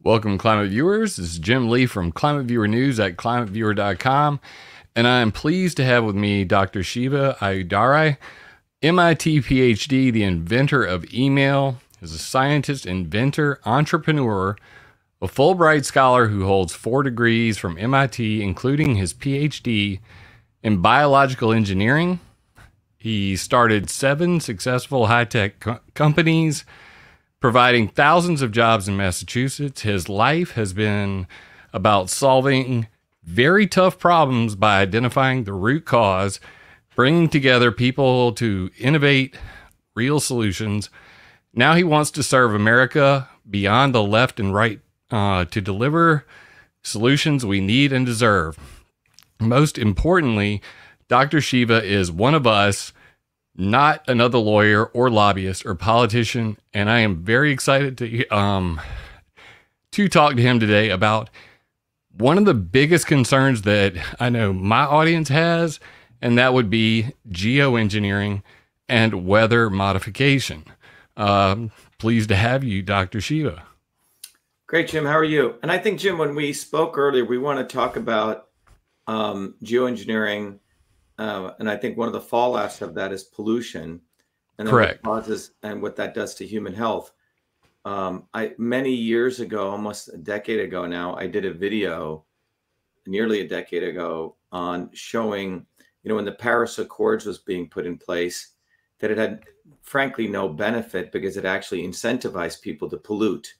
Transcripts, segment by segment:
Welcome, Climate Viewers. This is Jim Lee from ClimateViewer News at ClimateViewer.com, and I am pleased to have with me Dr. Shiva Ayudarai, MIT PhD, the inventor of email, is a scientist, inventor, entrepreneur, a Fulbright scholar who holds 4 degrees from MIT, including his PhD in biological engineering. He started 7 successful high-tech companies, providing thousands of jobs in Massachusetts. His life has been about solving very tough problems by identifying the root cause, bringing together people to innovate real solutions. Now he wants to serve America beyond the left and right to deliver solutions we need and deserve. Most importantly, Dr. Shiva is one of us, not another lawyer or lobbyist or politician, and I am very excited to talk to him today about one of the biggest concerns that I know my audience has, and that would be geoengineering and weather modification. Pleased to have you, Dr. Shiva. Great, Jim. How are you? And I think, Jim, when we spoke earlier, we want to talk about geoengineering. And I think one of the fallouts of that is pollution, and then Correct. what causes and what that does to human health. Many years ago, almost a decade ago now, I did a video, nearly a decade ago, on showing, when the Paris Accords was being put in place, that it had, frankly, no benefit because it actually incentivized people to pollute.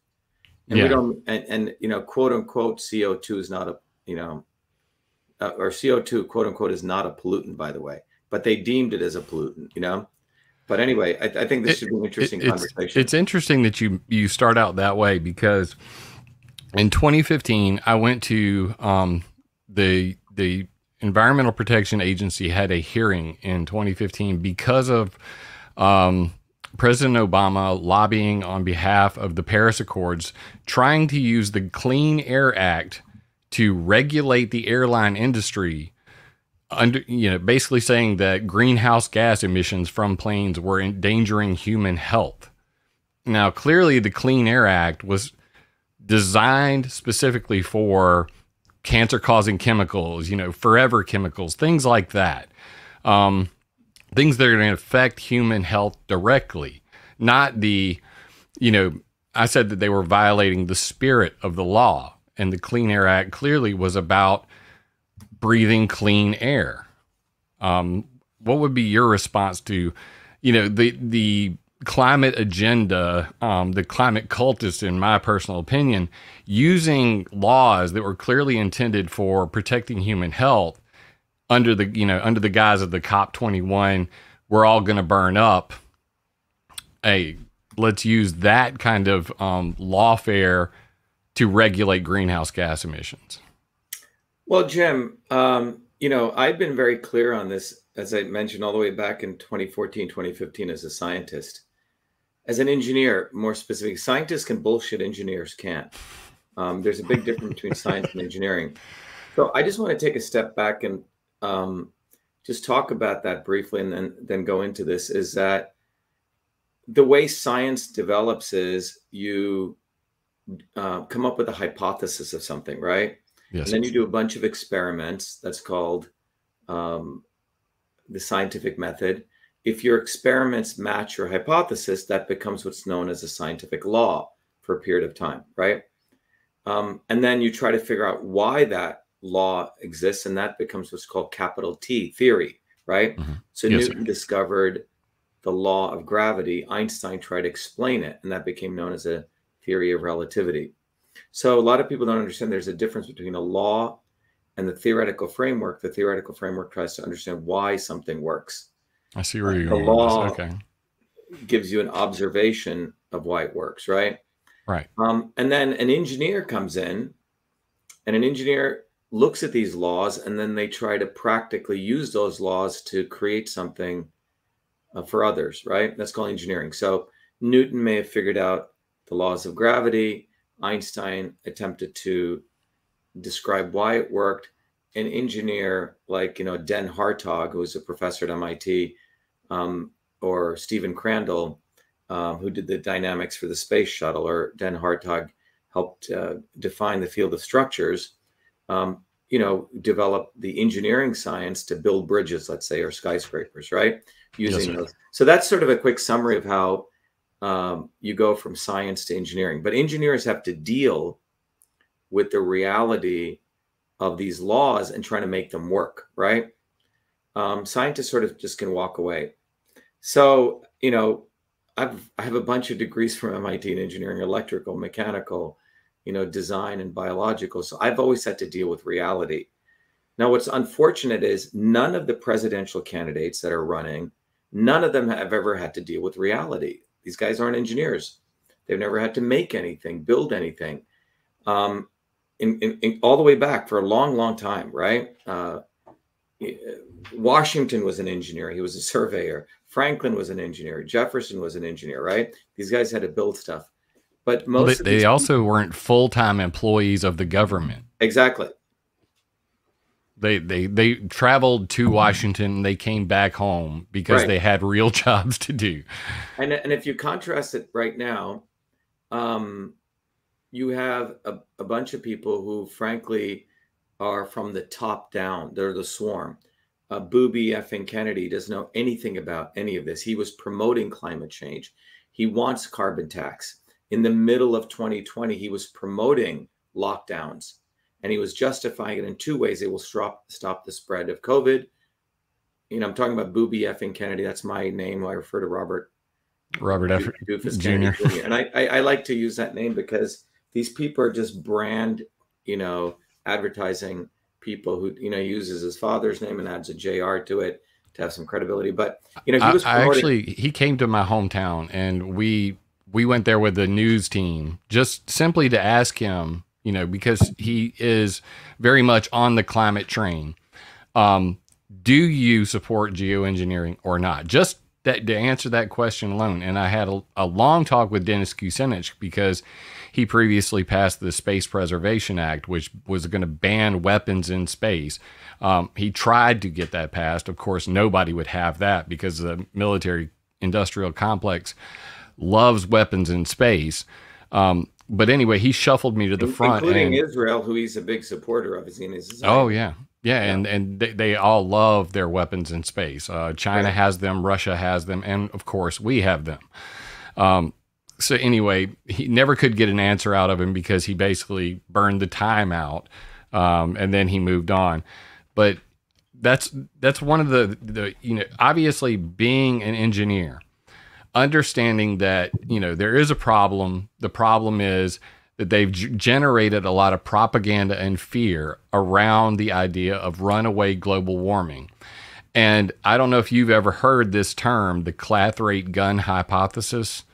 And we don't, and quote unquote, CO2 is not a, or CO2, quote unquote, is not a pollutant, by the way, but they deemed it as a pollutant, But anyway, I think this should be an interesting conversation. It's interesting that you start out that way, because in 2015, I went to the Environmental Protection Agency had a hearing in 2015 because of President Obama lobbying on behalf of the Paris Accords, trying to use the Clean Air Act to regulate the airline industry, basically saying that greenhouse gas emissions from planes were endangering human health. Now, clearly the Clean Air Act was designed specifically for cancer-causing chemicals, forever chemicals, things like that. Things that are going to affect human health directly, not the, I said that they were violating the spirit of the law. And the Clean Air Act clearly was about breathing clean air. What would be your response to, the climate agenda, the climate cultists, in my personal opinion, using laws that were clearly intended for protecting human health under the guise of the COP21, we're all going to burn up. Hey, let's use that kind of lawfare to regulate greenhouse gas emissions? Well, Jim, I've been very clear on this, as I mentioned, all the way back in 2014, 2015, as a scientist. As an engineer, more specifically, scientists can bullshit, engineers can't. There's a big difference between science and engineering. So I just want to take a step back and just talk about that briefly, and then go into this, is that the way science develops is you come up with a hypothesis of something, right? Yes. And then you do a bunch of experiments. That's called the scientific method. If your experiments match your hypothesis, that becomes what's known as a scientific law for a period of time, right? And then you try to figure out why that law exists, and that becomes what's called capital T, theory, right? Mm-hmm. So yes, Newton discovered the law of gravity. Einstein tried to explain it, and that became known as a theory of relativity. So a lot of people don't understand there's a difference between a law and the theoretical framework. The theoretical framework tries to understand why something works. I see where you're going. The law, okay, gives you an observation of why it works, right? Right. And then an engineer comes in, and an engineer looks at these laws, and then they try to practically use those laws to create something for others, right? That's called engineering. So Newton may have figured out the laws of gravity. Einstein attempted to describe why it worked. An engineer like, Den Hartog, who was a professor at MIT, or Stephen Crandall, who did the dynamics for the space shuttle, or Den Hartog helped define the field of structures, develop the engineering science to build bridges, let's say, or skyscrapers, right? Yes, Using sir. those. So that's sort of a quick summary of how you go from science to engineering. But engineers have to deal with the reality of these laws and trying to make them work, right? Scientists sort of just can walk away. So, I have a bunch of degrees from MIT in engineering, electrical, mechanical, design and biological. So I've always had to deal with reality. Now, what's unfortunate is none of the presidential candidates that are running, none of them have ever had to deal with reality. These guys aren't engineers. They've never had to make anything, build anything. All the way back for a long, long time, right? Washington was an engineer. He was a surveyor. Franklin was an engineer. Jefferson was an engineer, right? These guys had to build stuff. But Well, most of they these also weren't full-time employees of the government. exactly. They traveled to Washington. They came back home because Right. they had real jobs to do. And if you contrast it right now, you have a bunch of people who, frankly, are from the top down. They're the swarm. Booby effing Kennedy doesn't know anything about any of this. He was promoting climate change. He wants carbon tax. In the middle of 2020, he was promoting lockdowns, and he was justifying it in two ways. It will stop the spread of COVID. I'm talking about Booby effing Kennedy. That's my name. I refer to Robert F. Doofus Jr. Kennedy Jr. And I like to use that name because these people are just brand, advertising people who, uses his father's name and adds a JR to it to have some credibility. But, he was promoting. He came to my hometown, and we went there with the news team just simply to ask him, because he is very much on the climate train. Do you support geoengineering or not? Just that, to answer that question alone. And I had a long talk with Dennis Kucinich because he previously passed the Space Preservation Act, which was going to ban weapons in space. He tried to get that passed. Of course, nobody would have that because the military industrial complex loves weapons in space. But anyway, he shuffled me to the front. Including Israel, who he's a big supporter of. Oh, yeah. Yeah, and they all love their weapons in space. China has them, Russia has them, and of course we have them. So anyway, he never could get an answer out of him because he basically burned the time out, and then he moved on. But that's one of the obviously being an engineer, understanding that there is a problem. The problem is that they've generated a lot of propaganda and fear around the idea of runaway global warming. And I don't know if you've ever heard this term, the clathrate gun hypothesis.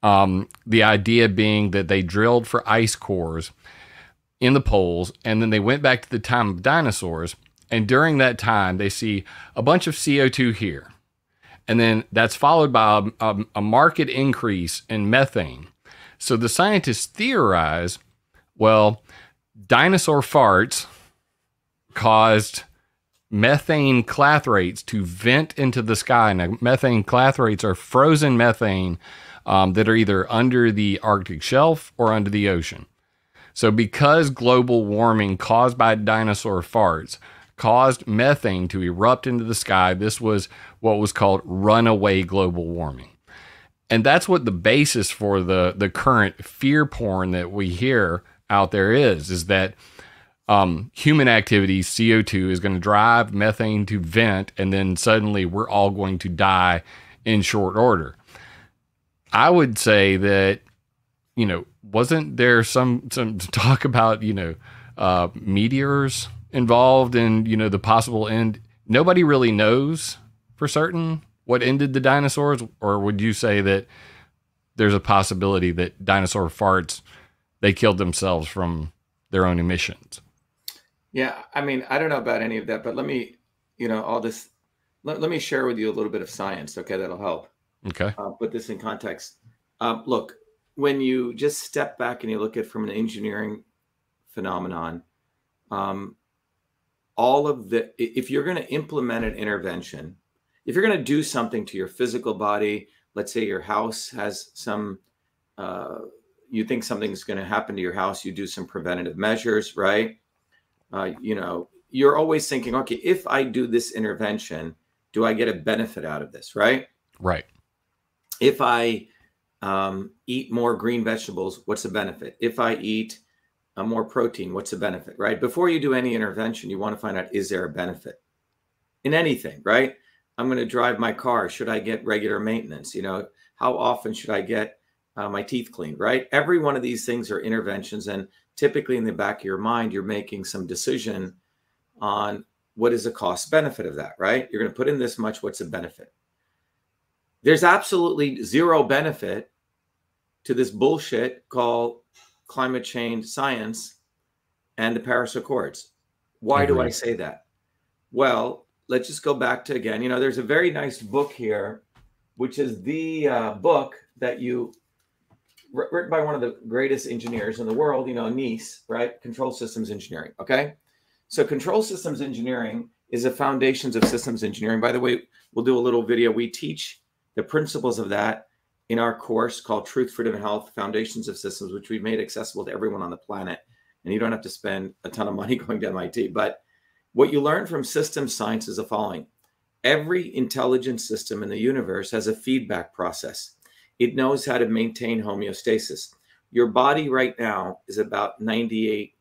The idea being that they drilled for ice cores in the poles, and then they went back to the time of dinosaurs. And during that time, they see a bunch of CO2 here. And then that's followed by a marked increase in methane. So the scientists theorize, well, dinosaur farts caused methane clathrates to vent into the sky. Now, methane clathrates are frozen methane that are either under the Arctic shelf or under the ocean. So because global warming caused by dinosaur farts caused methane to erupt into the sky, this was what was called runaway global warming. And that's what the basis for the current fear porn that we hear out there is that human activity, CO2, is going to drive methane to vent, and then suddenly we're all going to die in short order. I would say that, wasn't there some talk about, meteors involved in, the possible end? Nobody really knows for certain what ended the dinosaurs, or would you say that there's a possibility that dinosaur farts, they killed themselves from their own emissions? Yeah, I mean, I don't know about any of that, but let me, all this, let me share with you a little bit of science, okay? That'll help. Okay. Put this in context. Look, when you just step back and you look at it from an engineering phenomenon, if you're going to implement an intervention, if you're going to do something to your physical body, let's say your house has some you think something's going to happen to your house, you do some preventative measures, right? You know, you're always thinking, okay, if I do this intervention, do I get a benefit out of this, right? Right. If I eat more green vegetables, what's the benefit? If I eat more protein, what's the benefit, right? Before you do any intervention, you want to find out, is there a benefit in anything, right? I'm going to drive my car. Should I get regular maintenance? You know, how often should I get my teeth cleaned, right? Every one of these things are interventions. And typically in the back of your mind, you're making some decision on what is the cost benefit of that, right? You're going to put in this much, what's the benefit? There's absolutely zero benefit to this bullshit called climate change science and the Paris Accords. Why do I say that? Well, let's just go back to, again, you know, there's a very nice book here, which is the book that written by one of the greatest engineers in the world, you know, Nice, right? Control Systems Engineering, okay? So Control Systems Engineering is the foundations of systems engineering. By the way, we'll do a little video. We teach the principles of that in our course called Truth, Freedom, and Health, Foundations of Systems, which we've made accessible to everyone on the planet. And you don't have to spend a ton of money going to MIT. But what you learn from systems science is the following. Every intelligent system in the universe has a feedback process. It knows how to maintain homeostasis. Your body right now is about 98,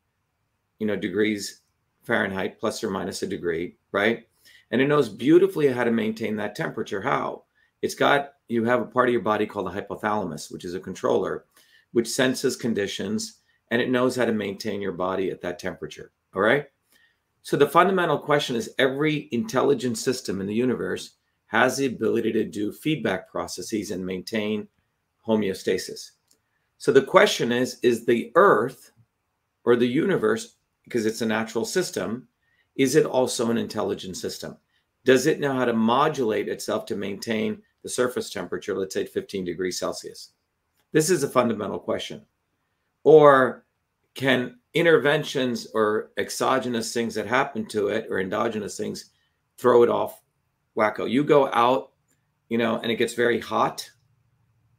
degrees Fahrenheit, plus or minus a degree, right? And it knows beautifully how to maintain that temperature. How? You have a part of your body called the hypothalamus, which is a controller, which senses conditions, and it knows how to maintain your body at that temperature, all right? So the fundamental question is, every intelligent system in the universe has the ability to do feedback processes and maintain homeostasis. So the question is the Earth or the universe, because it's a natural system, is it also an intelligent system? Does it know how to modulate itself to maintain the surface temperature, let's say 15 degrees Celsius? This is a fundamental question. Or can interventions or exogenous things that happen to it or endogenous things throw it off wacko? You go out, and it gets very hot.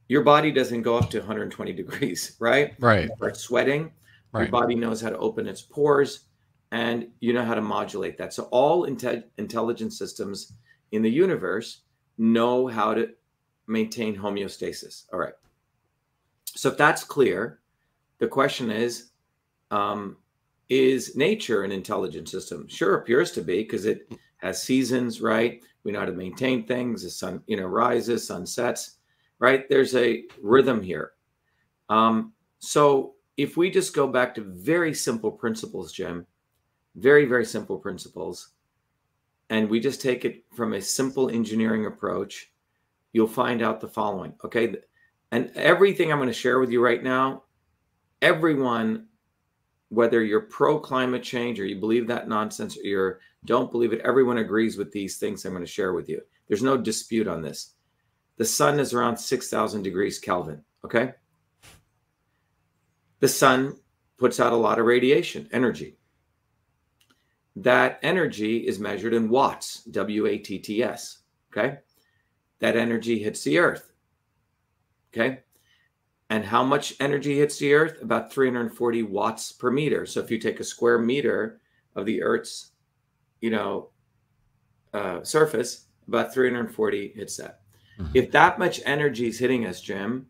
Your body doesn't go up to 120 degrees, right? Right. You start sweating. Right. Your body knows how to open its pores, and you know how to modulate that. So all intelligent systems in the universe know how to maintain homeostasis. All right. So if that's clear, the question is nature an intelligent system? Sure appears to be, because it has seasons, right? We know how to maintain things. The sun, rises, sun sets, right? There's a rhythm here. So if we just go back to very simple principles, Jim, very, very simple principles, and we just take it from a simple engineering approach, you'll find out the following, okay? And everything I'm going to share with you right now, everyone, whether you're pro climate change or you believe that nonsense or you don't believe it, everyone agrees with these things I'm going to share with you. There's no dispute on this. The sun is around 6,000 degrees Kelvin, okay? The sun puts out a lot of radiation, energy. That energy is measured in watts, W-A-T-T-S, okay? That energy hits the earth, okay? And how much energy hits the earth? About 340 watts per meter. So if you take a square meter of the earth's, surface, about 340 hits that. Mm-hmm. If that much energy is hitting us, Jim,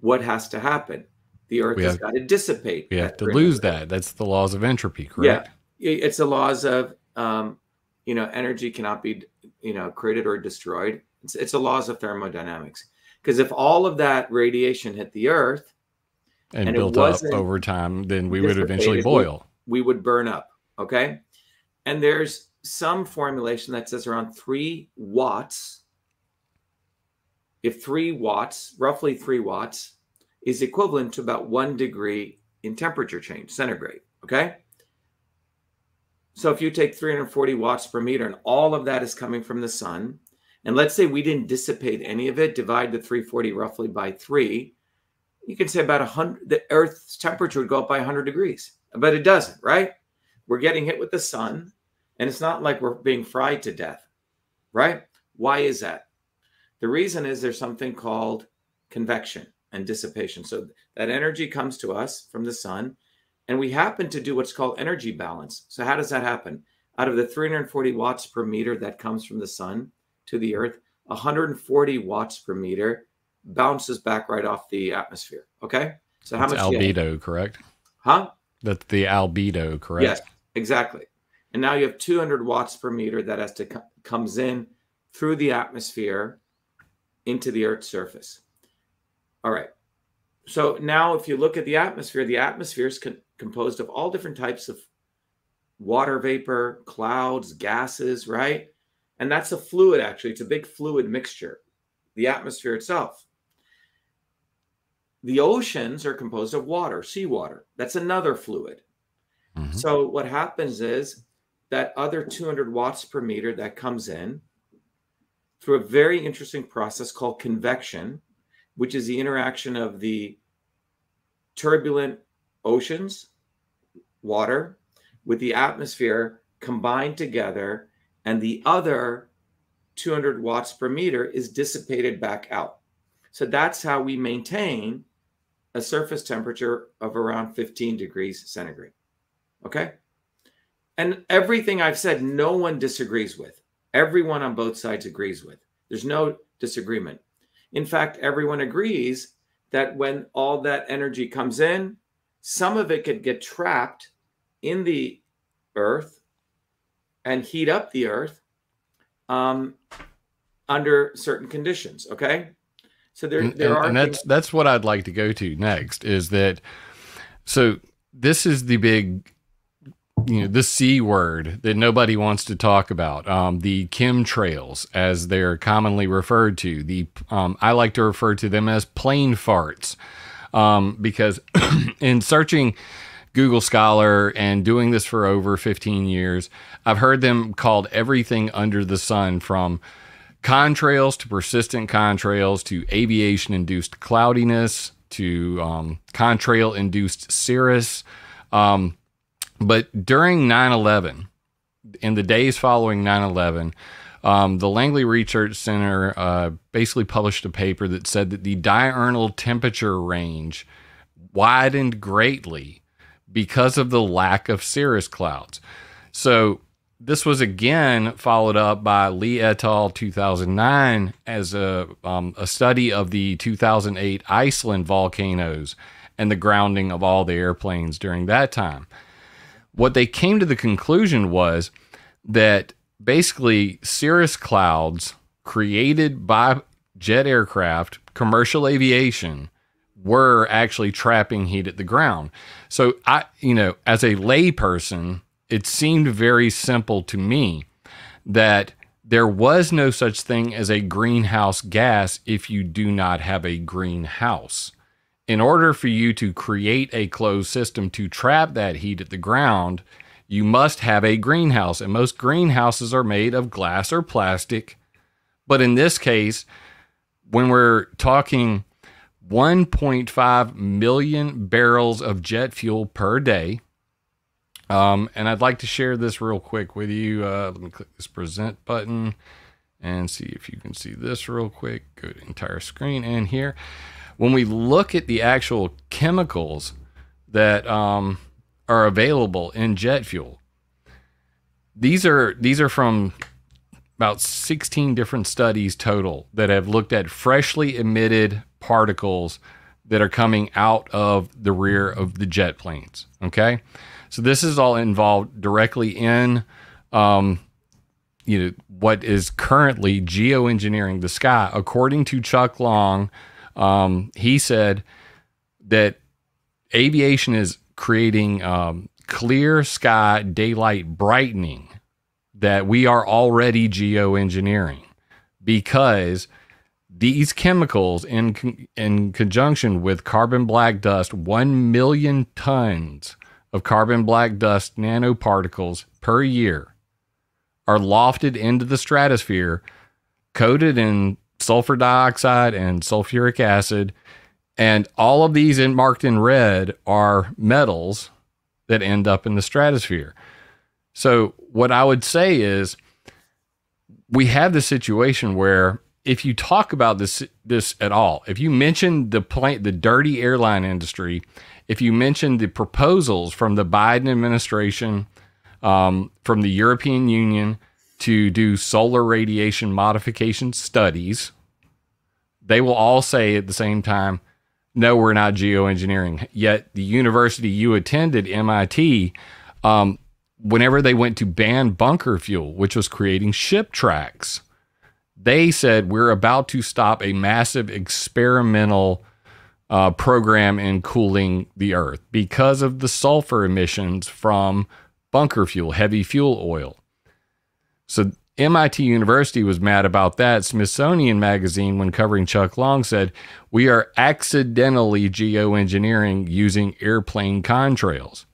what has to happen? The earth has got to dissipate. We have to lose that. That's the laws of entropy, correct? Yeah, it's the laws of, energy cannot be, created or destroyed. It's the laws of thermodynamics. Because if all of that radiation hit the earth and built up over time, then we would eventually boil. We would burn up, okay? And there's some formulation that says around 3 watts. If 3 watts, roughly 3 watts, is equivalent to about 1 degree in temperature change, centigrade, okay? So if you take 340 watts per meter and all of that is coming from the sun, and let's say we didn't dissipate any of it, divide the 340 roughly by 3, you can say about 100, the Earth's temperature would go up by 100 degrees, but it doesn't, right? We're getting hit with the sun, and it's not like we're being fried to death, right? Why is that? The reason is there's something called convection. and dissipation. So that energy comes to us from the sun, and we happen to do what's called energy balance. So how does that happen? Out of the 340 watts per meter that comes from the sun to the earth, 140 watts per meter bounces back right off the atmosphere. Okay? So how That's much albedo, correct? Huh? That's the albedo, correct? Yes, exactly. And now you have 200 watts per meter that has to comes in through the atmosphere into the Earth's surface. All right. So now if you look at the atmosphere is composed of all different types of water vapor, clouds, gases, right? And that's a fluid, actually. It's a big fluid mixture, the atmosphere itself. The oceans are composed of water, seawater. That's another fluid. Mm-hmm. So what happens is that other 200 watts per meter that comes in through a very interesting process called convection, which is the interaction of the turbulent oceans, water, with the atmosphere combined together, and the other 200 watts per meter is dissipated back out. So that's how we maintain a surface temperature of around 15 degrees centigrade. Okay? And everything I've said, no one disagrees with. Everyone on both sides agrees with. There's no disagreement. In fact, everyone agrees that when all that energy comes in, some of it could get trapped in the earth and heat up the earth under certain conditions. Okay. So there are, and that's what I'd like to go to next is that. So this is the big, the C word that nobody wants to talk about. The chemtrails, as they're commonly referred to. I like to refer to them as plane farts, because in searching Google Scholar and doing this for over 15 years, I've heard them called everything under the sun, from contrails to persistent contrails to aviation-induced cloudiness to contrail-induced cirrus. But during 9/11, in the days following 9/11, the Langley Research Center basically published a paper that said that the diurnal temperature range widened greatly because of the lack of cirrus clouds. So this was again followed up by Lee et al. 2009 as a study of the 2008 Iceland volcanoes and the grounding of all the airplanes during that time. What they came to the conclusion was that basically cirrus clouds created by jet aircraft, commercial aviation, were actually trapping heat at the ground. So as a layperson, it seemed very simple to me that there was no such thing as a greenhouse gas if you do not have a greenhouse. In order for you to create a closed system to trap that heat at the ground, you must have a greenhouse. And most greenhouses are made of glass or plastic. But in this case, when we're talking 1.5 million barrels of jet fuel per day, and I'd like to share this real quick with you. Let me click this present button and see if you can see this real quick. Go to entire screen, and here, when we look at the actual chemicals that are available in jet fuel, these are from about 16 different studies total that have looked at freshly emitted particles that are coming out of the rear of the jet planes. Okay. So this is all involved directly in, what is currently geoengineering the sky. According to Chuck Long, he said that aviation is creating clear sky daylight brightening that we are already geoengineering, because these chemicals in conjunction with carbon black dust, 1 million tons of carbon black dust nanoparticles per year are lofted into the stratosphere, coated in sulfur dioxide and sulfuric acid. And all of these marked in red are metals that end up in the stratosphere. So what I would say is we have the situation where if you talk about this at all, if you mention the dirty airline industry, if you mention the proposals from the Biden administration, from the European Union to do solar radiation modification studies, they will all say at the same time, no, we're not geoengineering. Yet the university you attended, MIT, whenever they went to ban bunker fuel, which was creating ship tracks, they said we're about to stop a massive experimental program in cooling the earth because of the sulfur emissions from bunker fuel, heavy fuel oil. So MIT University was mad about that. Smithsonian Magazine, when covering Chuck Long, said we are accidentally geoengineering using airplane contrails.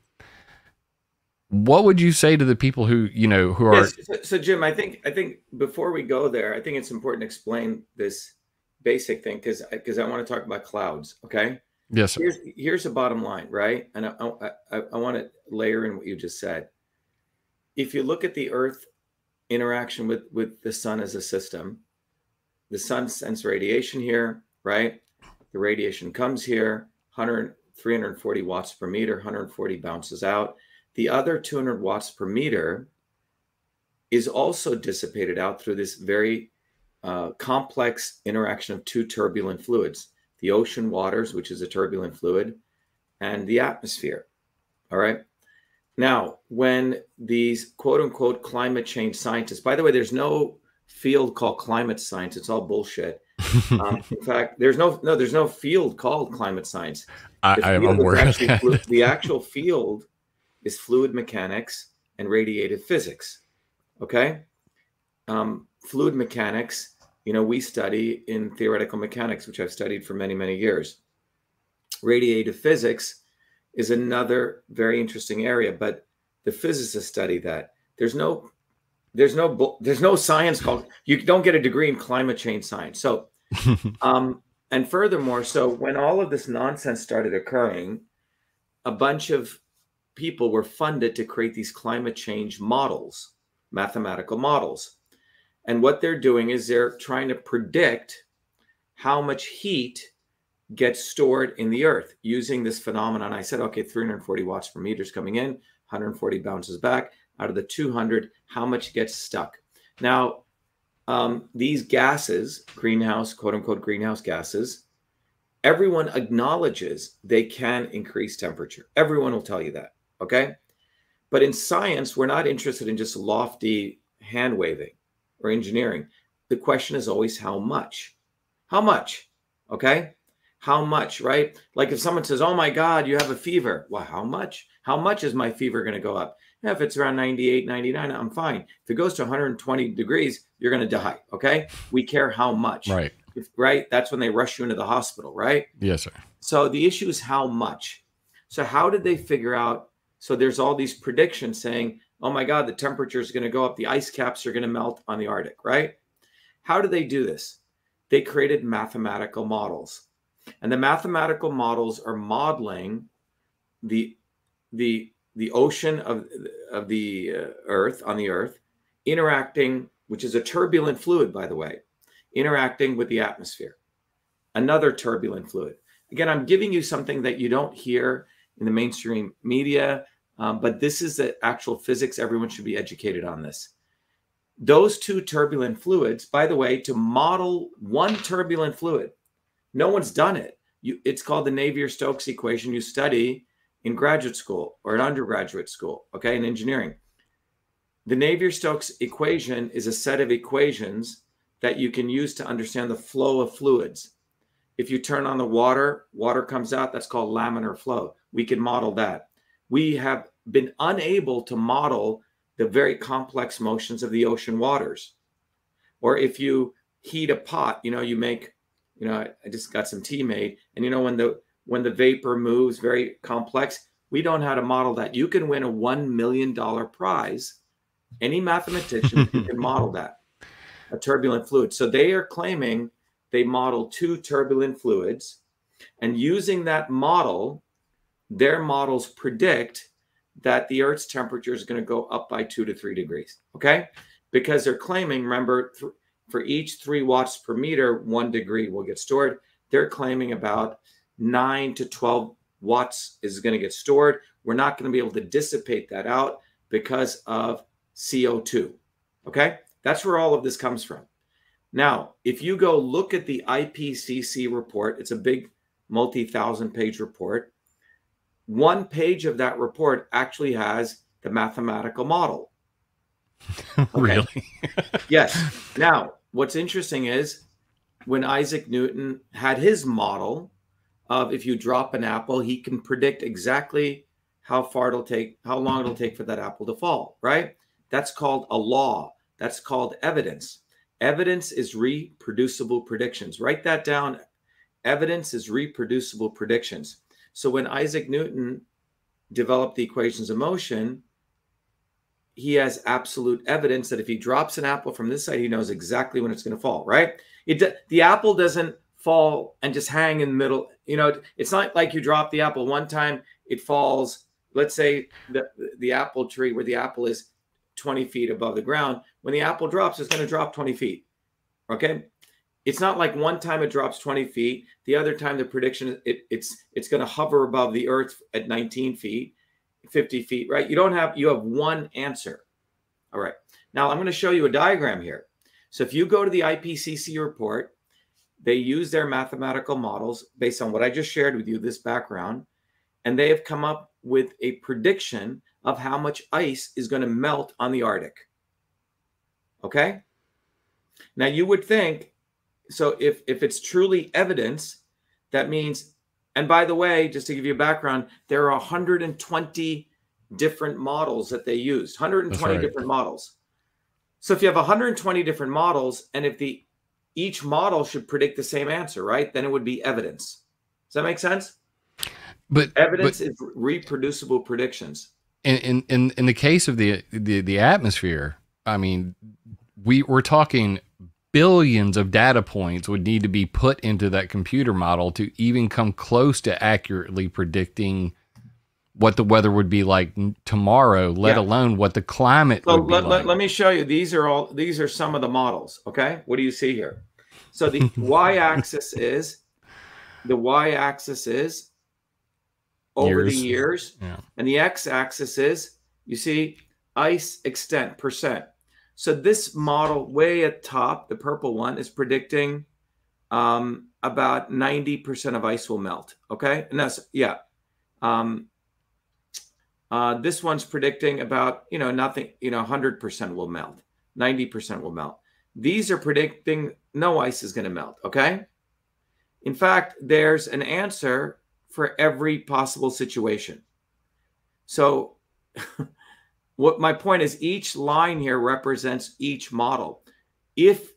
What would you say to the people who are? Yes. So Jim, I think before we go there, I think it's important to explain this basic thing because I want to talk about clouds. Okay. Yes, sir. Here's the bottom line, right? And I want to layer in what you just said. If you look at the Earth interaction with the sun as a system, the sun sends radiation here, right? The radiation comes here, 340 watts per meter, 140 bounces out. The other 200 watts per meter is also dissipated out through this very complex interaction of two turbulent fluids, the ocean waters, which is a turbulent fluid, and the atmosphere. All right. Now, when these quote unquote climate change scientists, by the way, there's no field called climate science. It's all bullshit. In fact, there's no field called climate science. I'm aware of that. The actual field is fluid mechanics and radiative physics. Okay. Fluid mechanics, we study in theoretical mechanics, which I've studied for many, many years. Radiative physics is another very interesting area, but the physicists study that. There's no science called, you don't get a degree in climate change science. So, and furthermore, so when all of this nonsense started occurring, a bunch of people were funded to create these climate change models, mathematical models. And what they're doing is they're trying to predict how much heat gets stored in the earth using this phenomenon. I said, okay, 340 watts per meter is coming in, 140 bounces back. Out of the 200, how much gets stuck? Now, these gases, greenhouse, quote unquote, greenhouse gases, everyone acknowledges they can increase temperature. Everyone will tell you that. Okay. But in science, we're not interested in just lofty hand waving or engineering. The question is always how much? How much? Okay. How much, right? Like if someone says, oh my God, you have a fever. Well, how much? How much is my fever going to go up? Yeah, if it's around 98, 99, I'm fine. If it goes to 120 degrees, you're going to die. Okay. We care how much. Right. Right. That's when they rush you into the hospital, right? Yes, sir. So the issue is how much. So how did they figure out? So there's all these predictions saying, oh my God, the temperature is going to go up. The ice caps are going to melt on the Arctic, right? How do they do this? They created mathematical models. And the mathematical models are modeling the ocean of the Earth, on the Earth, interacting, which is a turbulent fluid, by the way, interacting with the atmosphere, another turbulent fluid. Again, I'm giving you something that you don't hear in the mainstream media, but this is the actual physics. Everyone should be educated on this. Those two turbulent fluids, by the way, to model one turbulent fluid, no one's done it. It's called the Navier-Stokes equation you study in graduate school or in undergraduate school, okay, in engineering. The Navier-Stokes equation is a set of equations that you can use to understand the flow of fluids. If you turn on the water, water comes out. That's called laminar flow. We can model that. We have been unable to model the very complex motions of the ocean waters. Or if you heat a pot, you make, I just got some tea made, and when the vapor moves, very complex, we don't know how to model that. You can win a $1 million prize. Any mathematician can model that, a turbulent fluid. So they are claiming they model two turbulent fluids, and using that model, their models predict that the Earth's temperature is going to go up by 2 to 3 degrees. Okay. Because they're claiming, remember, for each 3 watts per meter, 1 degree will get stored. They're claiming about 9 to 12 watts is going to get stored. We're not going to be able to dissipate that out because of CO2. Okay? That's where all of this comes from. Now, if you go look at the IPCC report, it's a big multi-thousand page report. 1 page of that report actually has the mathematical model. Okay? Really? Yes. Now, what's interesting is when Isaac Newton had his model of if you drop an apple, he can predict exactly how long it'll take for that apple to fall, right? That's called a law. That's called evidence. Evidence is reproducible predictions. Write that down. Evidence is reproducible predictions. So when Isaac Newton developed the equations of motion, he has absolute evidence that if he drops an apple from this side, he knows exactly when it's going to fall, right? The apple doesn't fall and just hang in the middle. You know, it's not like you drop the apple one time, it falls. Let's say the apple tree where the apple is 20 feet above the ground. When the apple drops, it's going to drop 20 feet. Okay. It's not like one time it drops 20 feet. The other time the prediction, it's going to hover above the earth at 19 feet, 50 feet, right? You have one answer. All right. Now I'm going to show you a diagram here. So if you go to the IPCC report, they use their mathematical models based on what I just shared with you, this background, and they have come up with a prediction of how much ice is going to melt on the Arctic. Okay? Now you would think, so if it's truly evidence, that means, and by the way, just to give you a background, there are 120 different models that they used, 120 different models. So if you have 120 different models, and if each model should predict the same answer, right? Then it would be evidence. Does that make sense? But evidence is reproducible predictions. In the case of the atmosphere, I mean, we're talking billions of data points would need to be put into that computer model to even come close to accurately predicting what the weather would be like tomorrow, let alone what the climate would be like. Let me show you. These are some of the models. Okay. What do you see here? So the y-axis is over the years. Yeah. And the x-axis is, you see, ice extent %. So this model way at top, the purple one, is predicting about 90% of ice will melt. Okay. And that's, yeah. This one's predicting about, nothing, 100% will melt. 90% will melt. These are predicting no ice is going to melt. Okay. In fact, there's an answer for every possible situation. So what my point is, each line here represents each model. If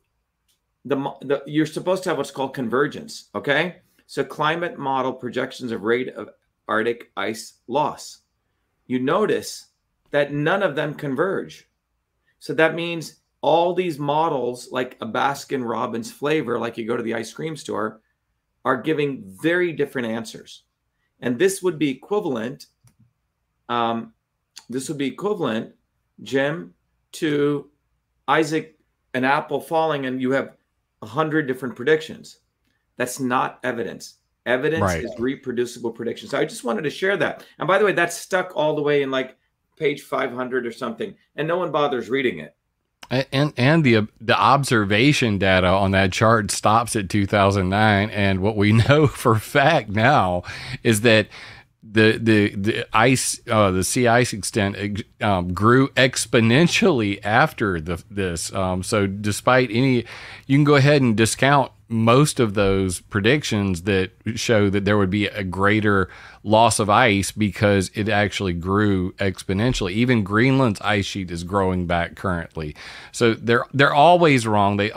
you're supposed to have what's called convergence. Okay. So climate model projections of rate of Arctic ice loss. You notice that none of them converge. So that means all these models, like a Baskin-Robbins flavor, like you go to the ice cream store, are giving very different answers. And this would be equivalent, Jim, to Isaac, an apple falling, and you have 100 different predictions. That's not evidence. Evidence is reproducible prediction. So I just wanted to share that. And by the way, that's stuck all the way in like page 500 or something, and no one bothers reading it. And the observation data on that chart stops at 2009. And what we know for a fact now is that the ice, the sea ice extent grew exponentially after this. So despite you can go ahead and discount most of those predictions that show that there would be a greater loss of ice because it actually grew exponentially. Even Greenland's ice sheet is growing back currently. So they're always wrong. They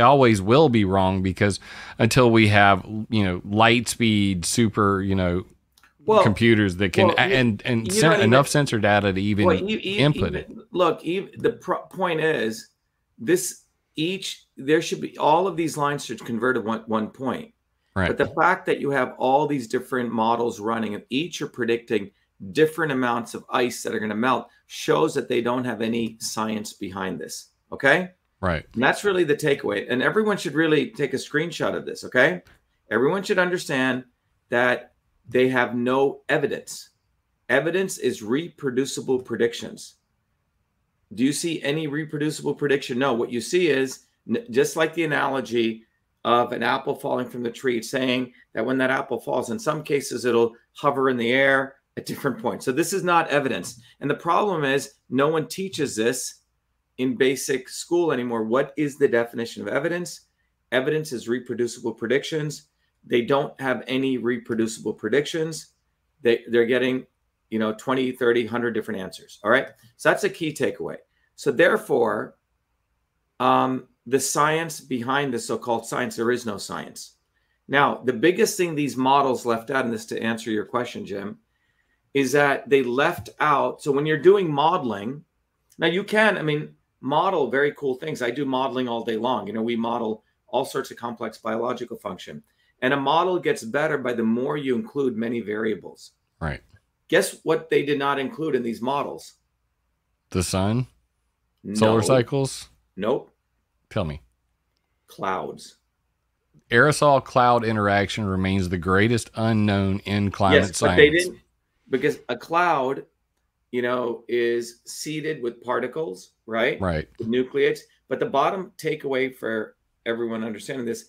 always will be wrong, because until we have light speed super computers that can and send enough sensor data to even input it. Look, the point is this. There should be, all of these lines should convert at one point. Right. But the fact that you have all these different models running and each are predicting different amounts of ice that are going to melt shows that they don't have any science behind this. Okay. Right. And that's really the takeaway. And everyone should really take a screenshot of this, okay? Everyone should understand that they have no evidence. Evidence is reproducible predictions. Do you see any reproducible prediction? No. What you see is just like the analogy of an apple falling from the tree, saying that when that apple falls, in some cases, it'll hover in the air at different points. So this is not evidence. And the problem is no one teaches this in basic school anymore. What is the definition of evidence? Evidence is reproducible predictions. They don't have any reproducible predictions. They're getting, 20, 30, 100 different answers. All right. So that's a key takeaway. So therefore, the science behind the so-called science, there is no science. Now, the biggest thing these models left out, and this to answer your question, Jim, is that they left out. So when you're doing modeling, now you can, model very cool things. I do modeling all day long. We model all sorts of complex biological function. And a model gets better by the more you include many variables. Right. Guess what they did not include in these models? The sun? No. Solar cycles? Nope. Tell me. Clouds. Aerosol cloud interaction remains the greatest unknown in climate science. But they didn't, because a cloud, is seeded with particles, right? Right. With nucleates. But the bottom takeaway for everyone understanding this,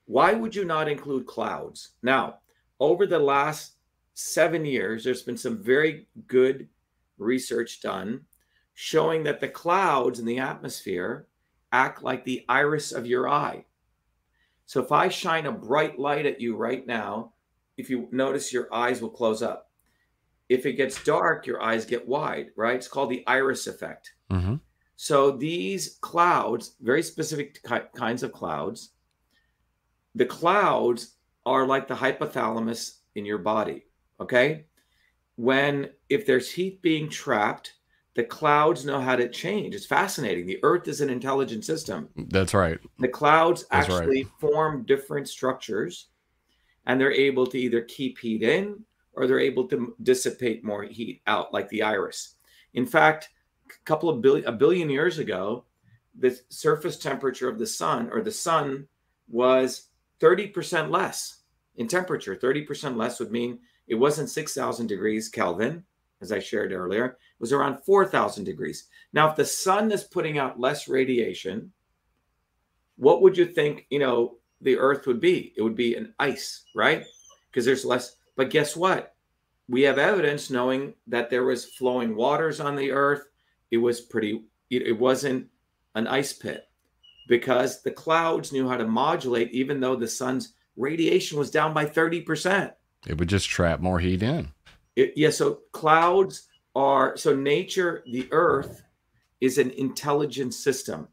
why would you not include clouds? Now, over the last 7 years, there's been some very good research done showing that the clouds in the atmosphere act like the iris of your eye. So if I shine a bright light at you right now, if you notice, your eyes will close up. If it gets dark, your eyes get wide, right? It's called the iris effect. Mm-hmm. So these clouds, very specific kinds of clouds, the clouds are like the hypothalamus in your body, okay? If there's heat being trapped, the clouds know how to change. It's fascinating. The Earth is an intelligent system. That's right. The clouds actually form different structures, and they're able to either keep heat in or they're able to dissipate more heat out, like the iris. In fact, a billion years ago, the surface temperature of the sun was 30% less in temperature. 30% less would mean it wasn't 6,000 degrees Kelvin, as I shared earlier. It was around 4,000 degrees. Now, if the sun is putting out less radiation, what would you think, the Earth would be? It would be an ice, right? Because there's less. But guess what? We have evidence knowing that there was flowing waters on the Earth. It wasn't an ice pit because the clouds knew how to modulate, even though the sun's radiation was down by 30%. It would just trap more heat in. So clouds nature, the Earth is an intelligent system.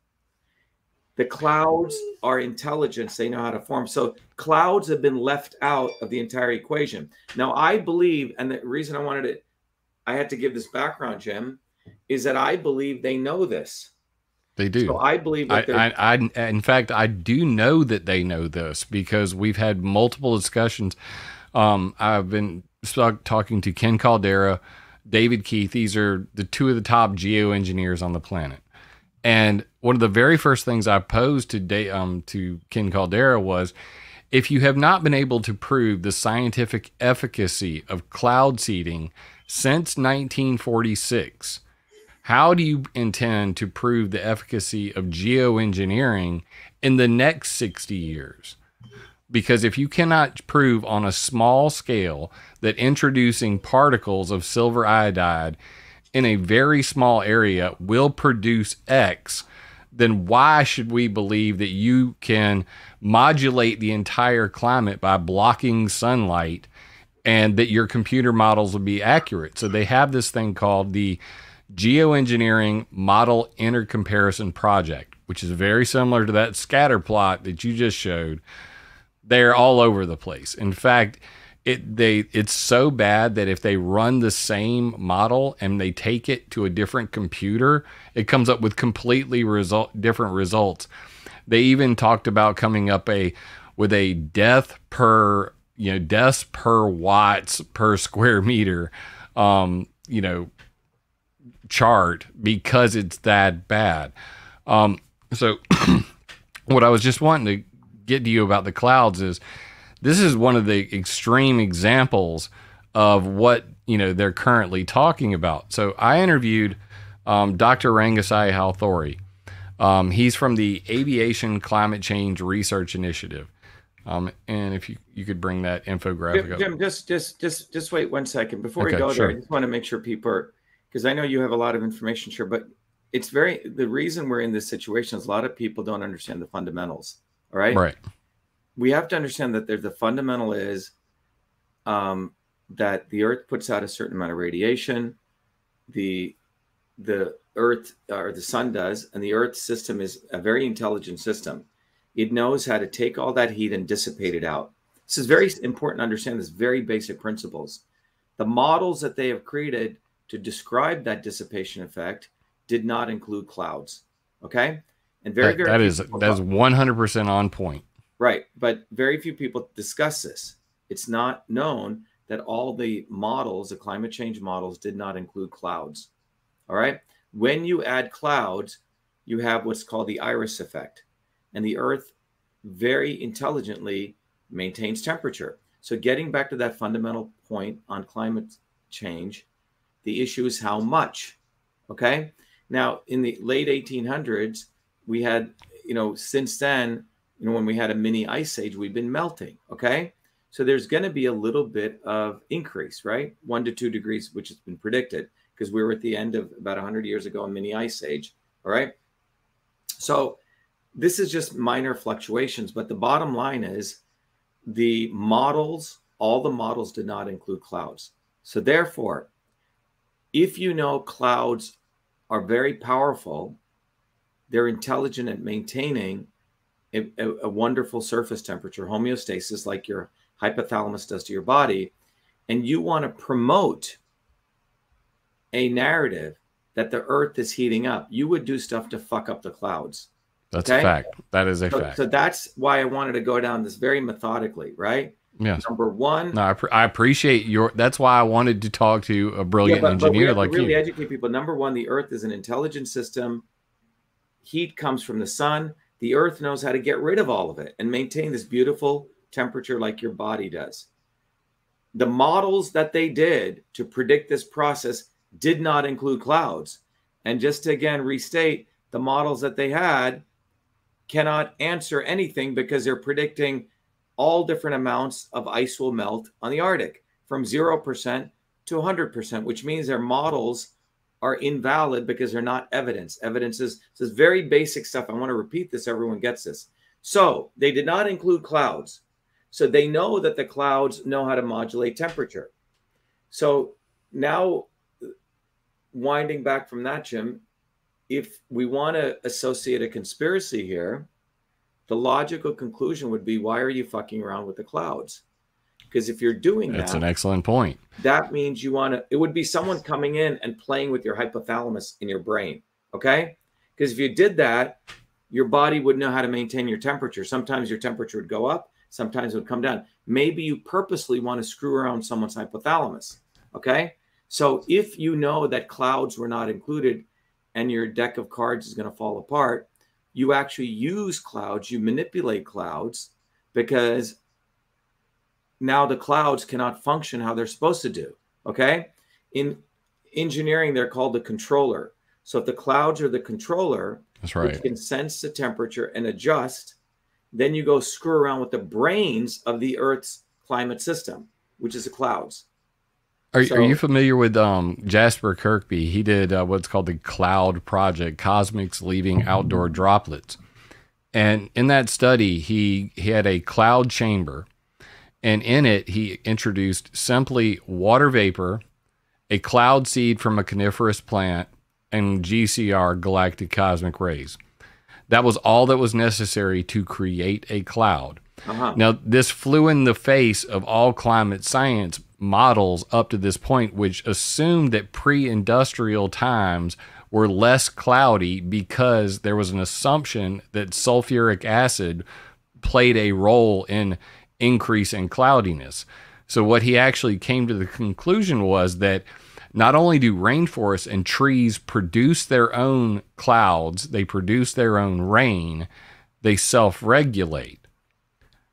The clouds are intelligence. They know how to form. So clouds have been left out of the entire equation. Now, I believe, and the reason I had to give this background, Jim, is that I believe they know this. They do. So I believe that in fact, I do know that they know this because we've had multiple discussions. I've been talking to Ken Caldera, David Keith. These are the two of the top geoengineers on the planet. And one of the very first things I posed to Ken Caldera was, if you have not been able to prove the scientific efficacy of cloud seeding since 1946, how do you intend to prove the efficacy of geoengineering in the next 60 years? Because if you cannot prove on a small scale that introducing particles of silver iodide in a very small area will produce X, then why should we believe that you can modulate the entire climate by blocking sunlight and that your computer models will be accurate? So they have this thing called the Geoengineering Model Intercomparison Project, which is very similar to that scatter plot that you just showed. They're all over the place. In fact, it's so bad that if they run the same model and they take it to a different computer, it comes up with completely different results. They even talked about coming up with a deaths per watts per square meter, chart because it's that bad. So what I was just wanting to get to you about the clouds is this is one of the extreme examples of what, you know, they're currently talking about. So I interviewed Dr. Rangasai Halthori. He's from the Aviation Climate Change Research Initiative. And if you could bring that infographic up. Jim, just wait 1 second before we Okay, go sure. there. I just want to make sure people are, because I know you have a lot of information, sure, but it's the reason we're in this situation is a lot of people don't understand the fundamentals. All right. Right. We have to understand that the fundamental is that the Earth puts out a certain amount of radiation. The Earth, or the sun does, and the Earth system is a very intelligent system. It knows how to take all that heat and dissipate it out. This is very important to understand this very basic principles. The models that they have created to describe that dissipation effect did not include clouds. Okay. And that is 100% on point. Right. But very few people discuss this. It's not known that all the models, the climate change models, did not include clouds. All right. When you add clouds, you have what's called the iris effect. And the Earth very intelligently maintains temperature. So getting back to that fundamental point on climate change, the issue is how much. Okay. Now, in the late 1800s, we had, since then, when we had a mini ice age, we've been melting. Okay. So there's going to be a little bit of increase, right? 1 to 2 degrees, which has been predicted because we were at the end of about 100 years ago, a mini ice age. All right. So this is just minor fluctuations, but the bottom line is all the models did not include clouds. So therefore, if you know clouds are very powerful, they're intelligent at maintaining a wonderful surface temperature, homeostasis, like your hypothalamus does to your body, and you want to promote a narrative that the Earth is heating up, you would do stuff to fuck up the clouds. That's a fact. That is a fact. So that's why I wanted to go down this very methodically, right? Yes. Number one. No, I appreciate that's why I wanted to talk to a brilliant engineer like you. Really educate people. Number one, the Earth is an intelligent system. Heat comes from the sun. The Earth knows how to get rid of all of it and maintain this beautiful temperature like your body does. The models that they did to predict this process did not include clouds. And just to again restate, the models that they had cannot answer anything because they're predicting all different amounts of ice will melt on the Arctic from 0% to 100%, which means their models are invalid because they're not evidence. Evidence is this very basic stuff. I want to repeat this. Everyone gets this. So they did not include clouds. So they know that the clouds know how to modulate temperature. So now, winding back from that, Jim, if we want to associate a conspiracy here, the logical conclusion would be, why are you fucking around with the clouds? Because if you're doing that's an excellent point. That means it would be someone coming in and playing with your hypothalamus in your brain. Okay. Because if you did that, your body would know how to maintain your temperature. Sometimes your temperature would go up, sometimes it would come down. Maybe you purposely want to screw around someone's hypothalamus. Okay. So if you know that clouds were not included and your deck of cards is going to fall apart, you actually use clouds, you manipulate clouds, because now the clouds cannot function how they're supposed to do. Okay. In engineering, they're called the controller. So if the clouds are the controller, that's right, which can sense the temperature and adjust, then you go screw around with the brains of the Earth's climate system, which is the clouds. Are you familiar with Jasper Kirkby? He did what's called the Cloud Project, Cosmics Leaving Outdoor Droplets. And in that study, he had a cloud chamber. And in it, he introduced simply water vapor, a cloud seed from a coniferous plant, and GCR, galactic cosmic rays. That was all that was necessary to create a cloud. Now, this flew in the face of all climate science models up to this point, which assumed that pre-industrial times were less cloudy because there was an assumption that sulfuric acid played a role in increase in cloudiness. So what he actually came to the conclusion was that not only do rainforests and trees produce their own clouds, they produce their own rain, they self-regulate.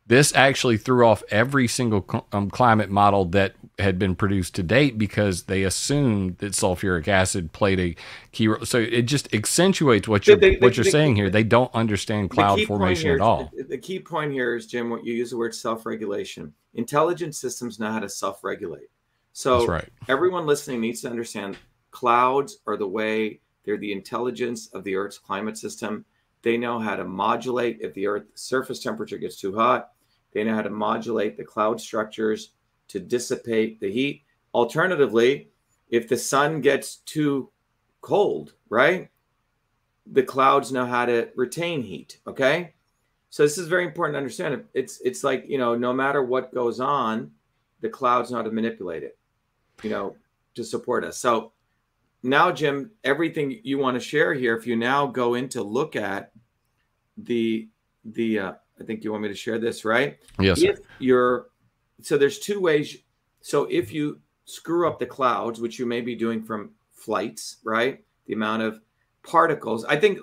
This actually threw off every single climate model that had been produced to date because they assumed that sulfuric acid played a key role. So it just accentuates what you're saying here. They don't understand cloud formation at all. The key point here is, Jim, what you use the word self-regulation. Intelligent systems know how to self-regulate. So that's right. Everyone listening needs to understand clouds are the way, they're the intelligence of the Earth's climate system. They know how to modulate if the Earth's surface temperature gets too hot. They know how to modulate the cloud structures to dissipate the heat. Alternatively, if the sun gets too cold, right, the clouds know how to retain heat, okay? So this is very important to understand. It's like, you know, no matter what goes on, the clouds know how to manipulate it, you know, to support us. So now, Jim, everything you want to share here, if you now go in to look at I think you want me to share this, right? Yes. So there's two ways. So if you screw up the clouds, which you may be doing from flights, right? The amount of particles. I think,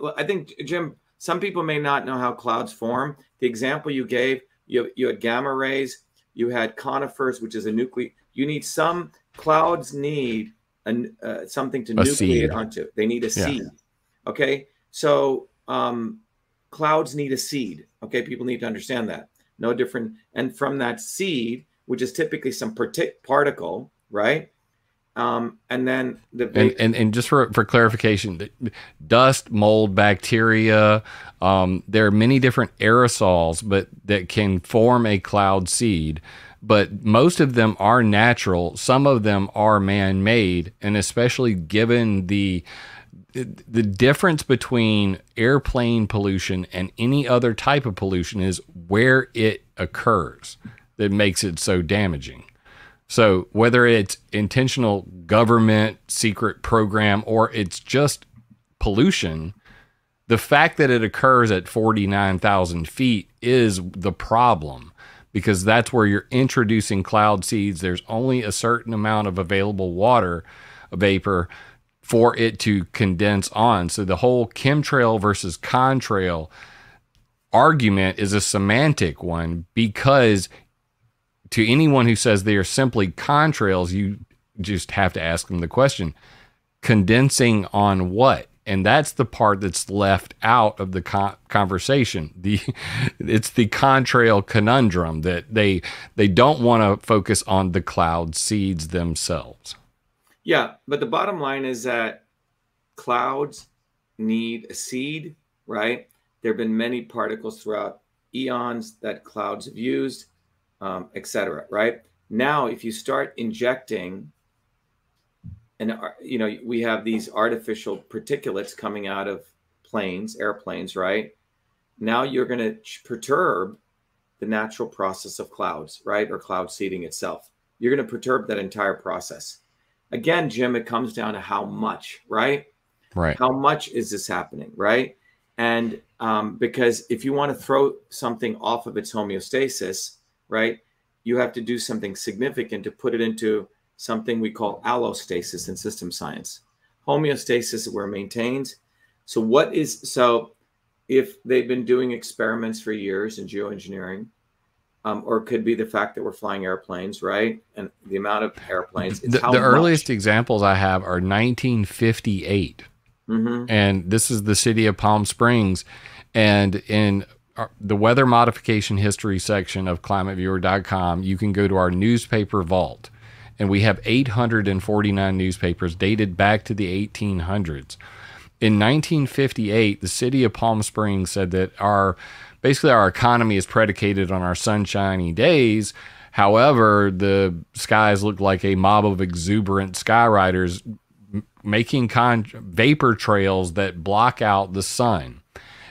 Jim, some people may not know how clouds form. The example you gave, you had gamma rays, you had conifers, which is a nucleus. You need clouds need something to nucleate onto. They need a seed. Okay. So, clouds need a seed. Okay, people need to understand that. No different. And from that seed, which is typically some particle, right? And then and just for clarification, dust, mold, bacteria, there are many different aerosols, but that can form a cloud seed. But most of them are natural. Some of them are man-made, and especially given the difference between airplane pollution and any other type of pollution is where it occurs that makes it so damaging. So whether it's intentional government secret program or it's just pollution, the fact that it occurs at 49,000 feet is the problem, because that's where you're introducing cloud seeds. There's only a certain amount of available water vapor for it to condense on. So the whole chemtrail versus contrail argument is a semantic one, because to anyone who says they are simply contrails, you just have to ask them the question, condensing on what? And that's the part that's left out of the conversation. It's the contrail conundrum that they don't want to focus on the cloud seeds themselves. Yeah, but the bottom line is that clouds need a seed, right? There have been many particles throughout eons that clouds have used, et cetera, right? Now, if you start injecting, and you know, we have these artificial particulates coming out of airplanes, right? Now you're going to perturb the natural process of clouds, right? Or cloud seeding itself. You're going to perturb that entire process. Again, Jim, it comes down to how much, right? Right. How much is this happening, right? And because if you want to throw something off of its homeostasis, right, you have to do something significant to put it into something we call allostasis in system science. Homeostasis is where it maintains. So if they've been doing experiments for years in geoengineering, or it could be the fact that we're flying airplanes, right? And the amount of airplanes. The earliest examples I have are 1958. Mm-hmm. And this is the city of Palm Springs. And in the weather modification history section of ClimateViewer.com, you can go to our newspaper vault. And we have 849 newspapers dated back to the 1800s. In 1958, the city of Palm Springs said that basically our economy is predicated on our sunshiny days. However, the skies look like a mob of exuberant skyriders making vapor trails that block out the sun.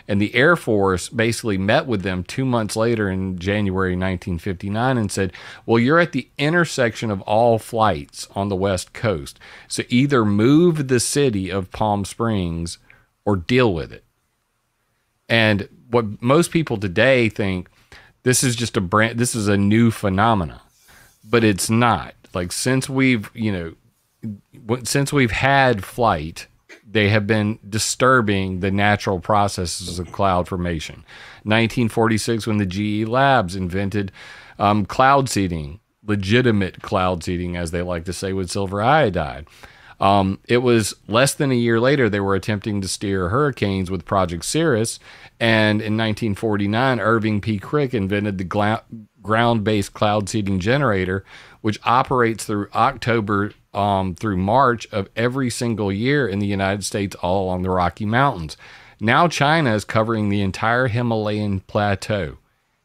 And the Air Force basically met with them 2 months later in January 1959 and said, well, you're at the intersection of all flights on the West Coast. So either move the city of Palm Springs or deal with it. And what most people today think, this is just this is a new phenomena, but it's not. Like, since we've, since we've had flight, they have been disturbing the natural processes of cloud formation. 1946, when the GE Labs invented cloud seeding, legitimate cloud seeding, as they like to say, with silver iodide. It was less than a year later, they were attempting to steer hurricanes with Project Cirrus. And in 1949, Irving P. Crick invented the ground-based cloud seeding generator, which operates through October through March of every single year in the United States, all along the Rocky Mountains. Now China is covering the entire Himalayan plateau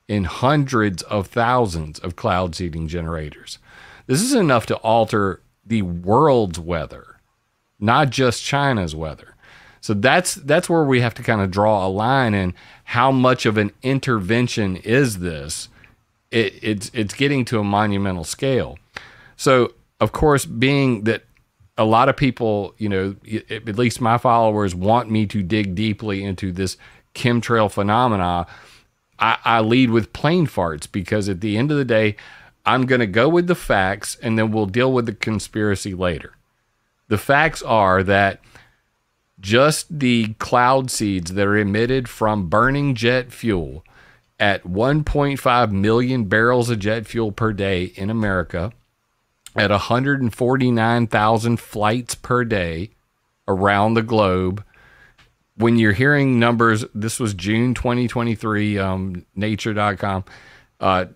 in hundreds of thousands of cloud seeding generators. This is enough to alter the world's weather, not just China's weather. So that's where we have to kind of draw a line in how much of an intervention is this. It's getting to a monumental scale. So, of course, being that a lot of people, at least my followers, want me to dig deeply into this chemtrail phenomena, I lead with plain farts, because at the end of the day, I'm going to go with the facts, and then we'll deal with the conspiracy later. The facts are that just the cloud seeds that are emitted from burning jet fuel at 1.5 million barrels of jet fuel per day in America, at 149,000 flights per day around the globe. When you're hearing numbers, this was June 2023, nature.com,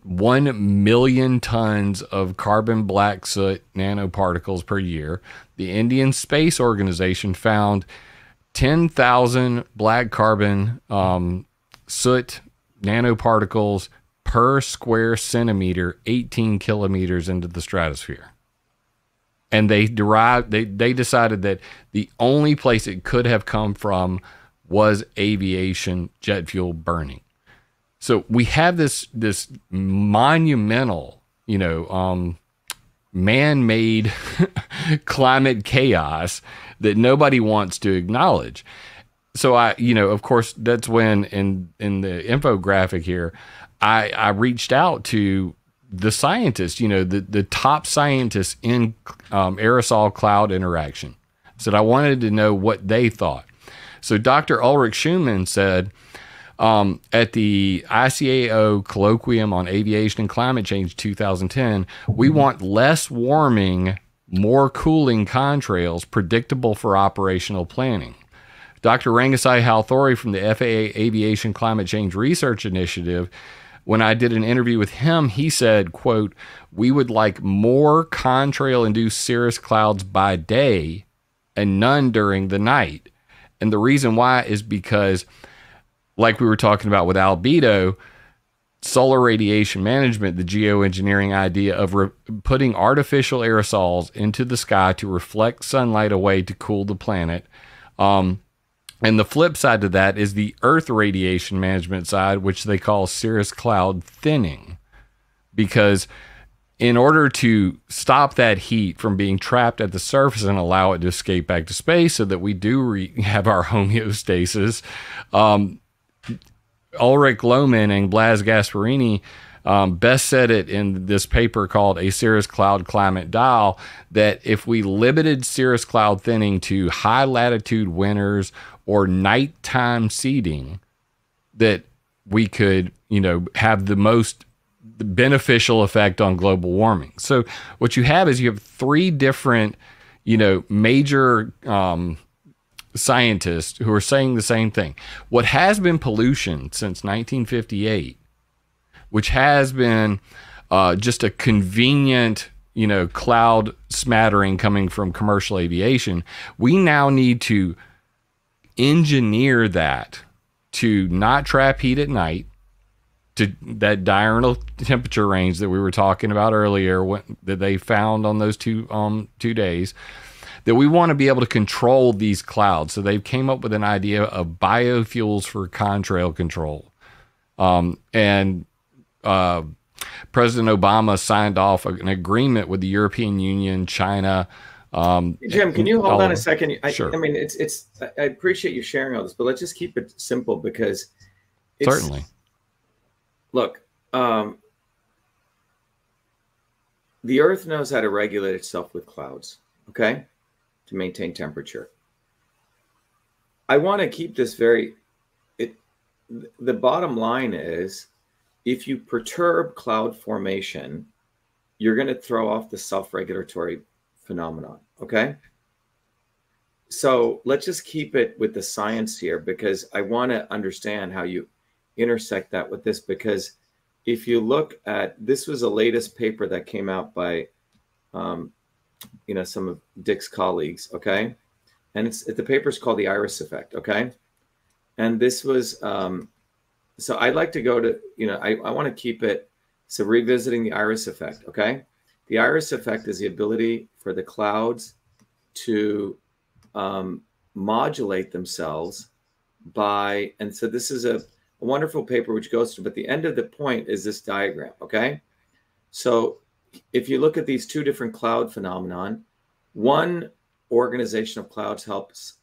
1 million tons of carbon black soot nanoparticles per year. The Indian Space Organization found 10,000 black carbon soot nanoparticles per square centimeter, 18 kilometers into the stratosphere. And they decided that the only place it could have come from was aviation jet fuel burning. So we have this monumental, man-made climate chaos that nobody wants to acknowledge. So of course, that's when in the infographic here, I reached out to the scientists, the top scientists in aerosol cloud interaction. Said I wanted to know what they thought. So Dr. Ulrich Schumann said, at the ICAO Colloquium on Aviation and Climate Change 2010, we want less warming, more cooling contrails predictable for operational planning. Dr. Rangasai Halthori from the FAA Aviation Climate Change Research Initiative, when I did an interview with him, he said, quote, "We would like more contrail-induced cirrus clouds by day and none during the night." And the reason why is because, like we were talking about with albedo, solar radiation management, the geoengineering idea of putting artificial aerosols into the sky to reflect sunlight away to cool the planet. And the flip side to that is the Earth radiation management side, which they call cirrus cloud thinning. Because in order to stop that heat from being trapped at the surface and allow it to escape back to space so that we do have our homeostasis, Ulrich Lohmann and Blas Gasparini best said it in this paper called A Cirrus Cloud Climate Dial, that if we limited cirrus cloud thinning to high latitude winters or nighttime seeding, that we could, have the most beneficial effect on global warming. So what you have is you have three different, major scientists who are saying the same thing. What has been pollution since 1958, which has been just a convenient, cloud smattering coming from commercial aviation, we now need to engineer that to not trap heat at night, to that diurnal temperature range that we were talking about earlier, that they found on those 2 days, that we want to be able to control these clouds. So they've came up with an idea of biofuels for contrail control. And President Obama signed off an agreement with the European Union, China. Jim, can you hold on a second? Sure. I mean, I appreciate you sharing all this, but let's just keep it simple, because certainly. Look, the Earth knows how to regulate itself with clouds. okay, to maintain temperature. I want to keep this very, the bottom line is if you perturb cloud formation, you're going to throw off the self-regulatory phenomenon, okay? So let's just keep it with the science here, because I want to understand how you intersect that with this, because if you look at, this was the latest paper that came out by, some of Dick's colleagues, okay? And the paper's called The Iris Effect, okay? And this was, so I'd like to go to, I want to keep it, so revisiting the Iris Effect, okay? The Iris Effect is the ability for the clouds to modulate themselves by, and so this is a wonderful paper which goes through, but the end of the point is this diagram, okay? So if you look at these two different cloud phenomenon, one organization of clouds helps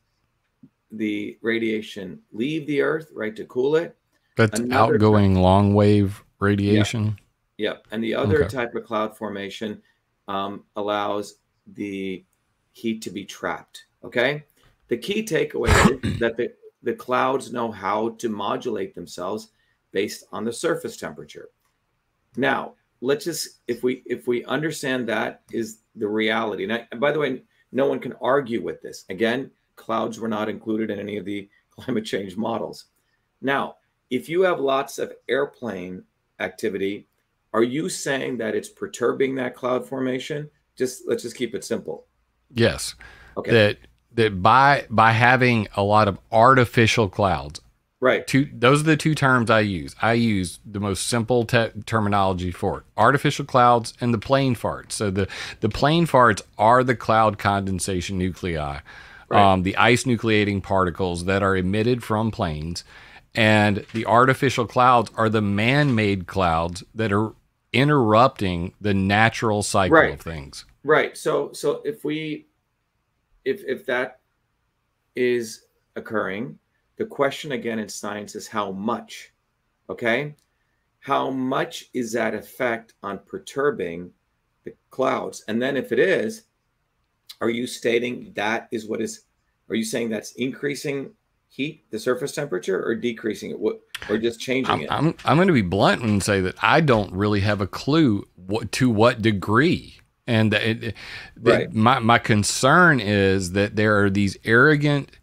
the radiation leave the Earth, right, to cool it. That's outgoing long wave radiation. Yeah. And the other type of cloud formation allows the heat to be trapped. Okay. The key takeaway is that the clouds know how to modulate themselves based on the surface temperature. Now, let's just, if we understand that is the reality. And by the way, no one can argue with this. Again, clouds were not included in any of the climate change models. Now, if you have lots of airplane activity, are you saying that it's perturbing that cloud formation? Let's just keep it simple. Yes. Okay. That by having a lot of artificial clouds. Right. Those are the two terms I use. I use the most simple terminology for it: artificial clouds and the plane farts. So the plane farts are the cloud condensation nuclei, right. The ice nucleating particles that are emitted from planes, and the artificial clouds are the man-made clouds that are interrupting the natural cycle right. of things. Right. So if that is occurring, the question again in science is how much, okay? How much is that effect on perturbing the clouds? And then if it is, are you stating that is what is, are you saying that's increasing heat, the surface temperature, or decreasing it, or just changing it? I'm going to be blunt and say that I don't really have a clue to what degree. And right. my concern is that there are these arrogant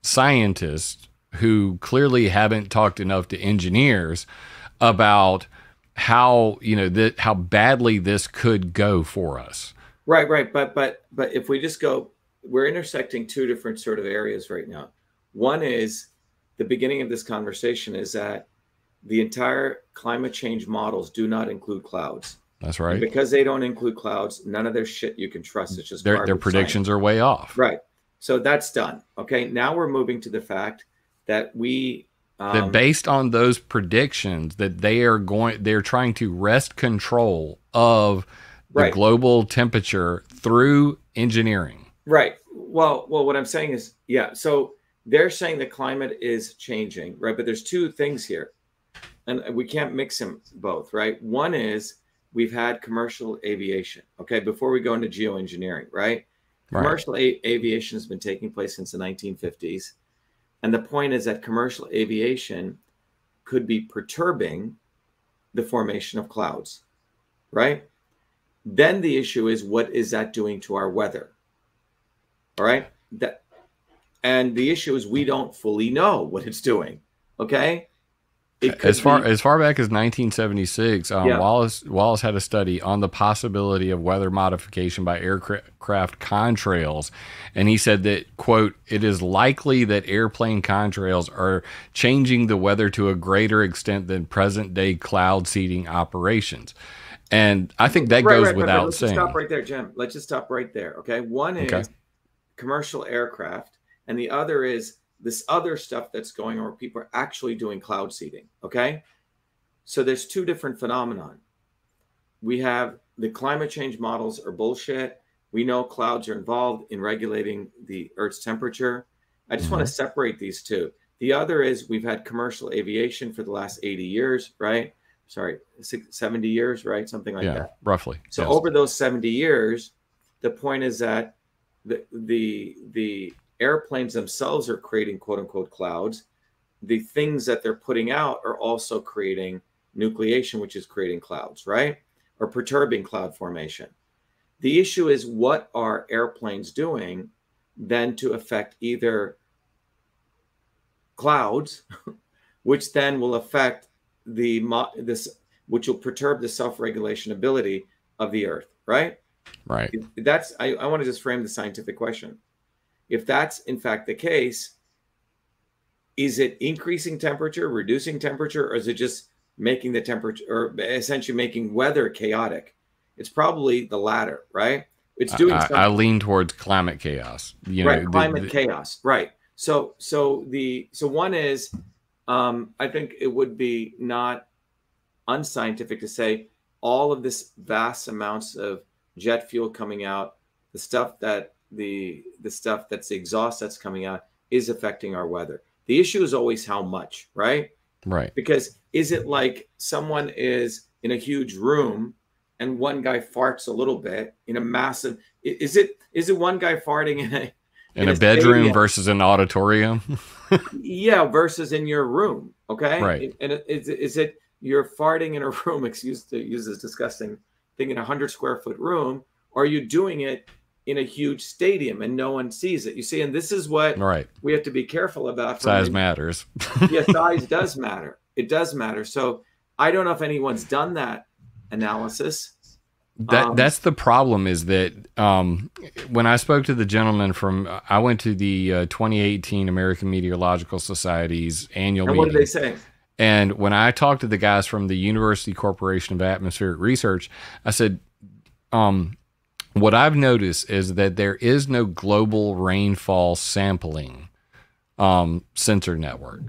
scientists who clearly haven't talked enough to engineers about how how badly this could go for us. Right. But if we just go, we're intersecting two different sort of areas right now. One is the beginning of this conversation is that the entire climate change models do not include clouds. That's right. And because they don't include clouds, none of their shit you can trust. It's just their predictions are way off. Right. So that's done. Okay. Now we're moving to the fact that that based on those predictions that they're trying to wrest control of the right. global temperature through engineering. Right. Well, what I'm saying is, yeah. So they're saying the climate is changing, right? But there's two things here, and we can't mix them both, right? One is we've had commercial aviation. Okay. Before we go into geoengineering, right? Commercial aviation has been taking place since the 1950s. And the point is that commercial aviation could be perturbing the formation of clouds, right? Then the issue is, what is that doing to our weather? All right. And the issue is we don't fully know what it's doing. Okay. As far back as 1976, Wallace had a study on the possibility of weather modification by aircraft contrails, and he said that, quote, "It is likely that airplane contrails are changing the weather to a greater extent than present-day cloud seeding operations." And I think that goes without saying. Let's stop right there, Jim. Let's just stop right there. Okay, one is commercial aircraft, and the other is this other stuff that's going on where people are actually doing cloud seeding, okay? So there's two different phenomenon. We have the climate change models are bullshit. We know clouds are involved in regulating the Earth's temperature. I just want to separate these two. The other is we've had commercial aviation for the last 80 years, right? Sorry, 70 years, right? Something like that. Roughly. So over those 70 years, The point is that the airplanes themselves are creating quote unquote clouds. The things that they're putting out are also creating nucleation, which is creating clouds, right? Or perturbing cloud formation. The issue is, what are airplanes doing then to affect either clouds, which then will affect which will perturb the self-regulation ability of the Earth, right? Right. I want to just frame the scientific question. If that's in fact the case, is it increasing temperature, reducing temperature, or is it just making the temperature, or essentially making weather chaotic? It's probably the latter, right? It's doing something. I lean towards climate chaos. Right, climate chaos. Right. So one is, I think it would be not unscientific to say all of this vast amounts of jet fuel coming out, the stuff that's the exhaust that's coming out, is affecting our weather. The issue is always how much, right? Right. Because is it like someone is in a huge room and one guy farts a little bit in a massive, is it one guy farting in a bedroom stadium versus an auditorium? Yeah, versus in your room, okay? Right. And is it you're farting in a room, excuse to use this disgusting thing, in a 100-square-foot room, or are you doing it in a huge stadium and no one sees it? You see, and this is what we have to be careful about. Size matters. Yeah, size does matter. It does matter. So I don't know if anyone's done that analysis. That's the problem, is that when I spoke to the gentleman I went to the 2018 American Meteorological Society's annual meeting. What did they say? And when I talked to the guys from the University Corporation of Atmospheric Research, I said, what I've noticed is that there is no global rainfall sampling sensor network,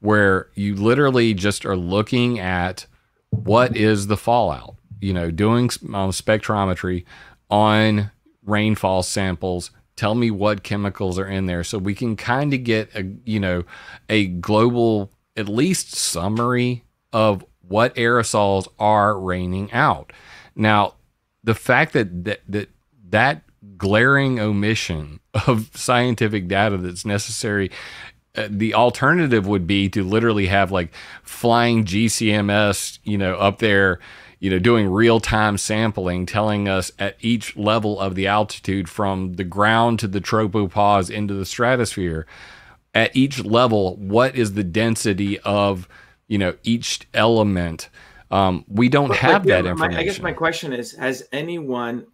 where you literally just are looking at what is the fallout, doing spectrometry on rainfall samples. Tell me what chemicals are in there, so we can kind of get a global, at least, summary of what aerosols are raining out. Now, the fact that glaring omission of scientific data that's necessary, the alternative would be to literally have like flying GCMS, up there, doing real-time sampling, telling us at each level of the altitude from the ground to the tropopause into the stratosphere, at each level, what is the density of, each element. We don't have that information. I guess my question is, has anyone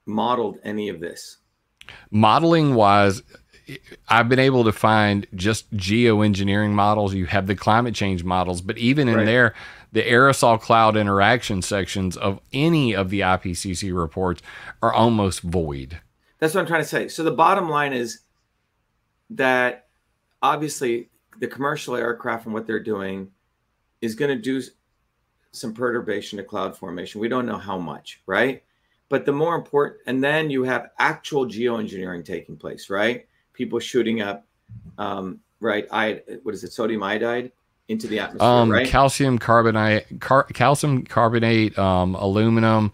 modeled any of this? Modeling wise, I've been able to find just geoengineering models. You have the climate change models, but even in there, the aerosol cloud interaction sections of any of the IPCC reports are almost void. That's what I'm trying to say. So the bottom line is that obviously the commercial aircraft and what they're doing is going to do some perturbation to cloud formation. We don't know how much, right? But the more important, and then you have actual geoengineering taking place, right? People shooting up, what is it, sodium iodide into the atmosphere, right? Calcium carbonate, aluminum,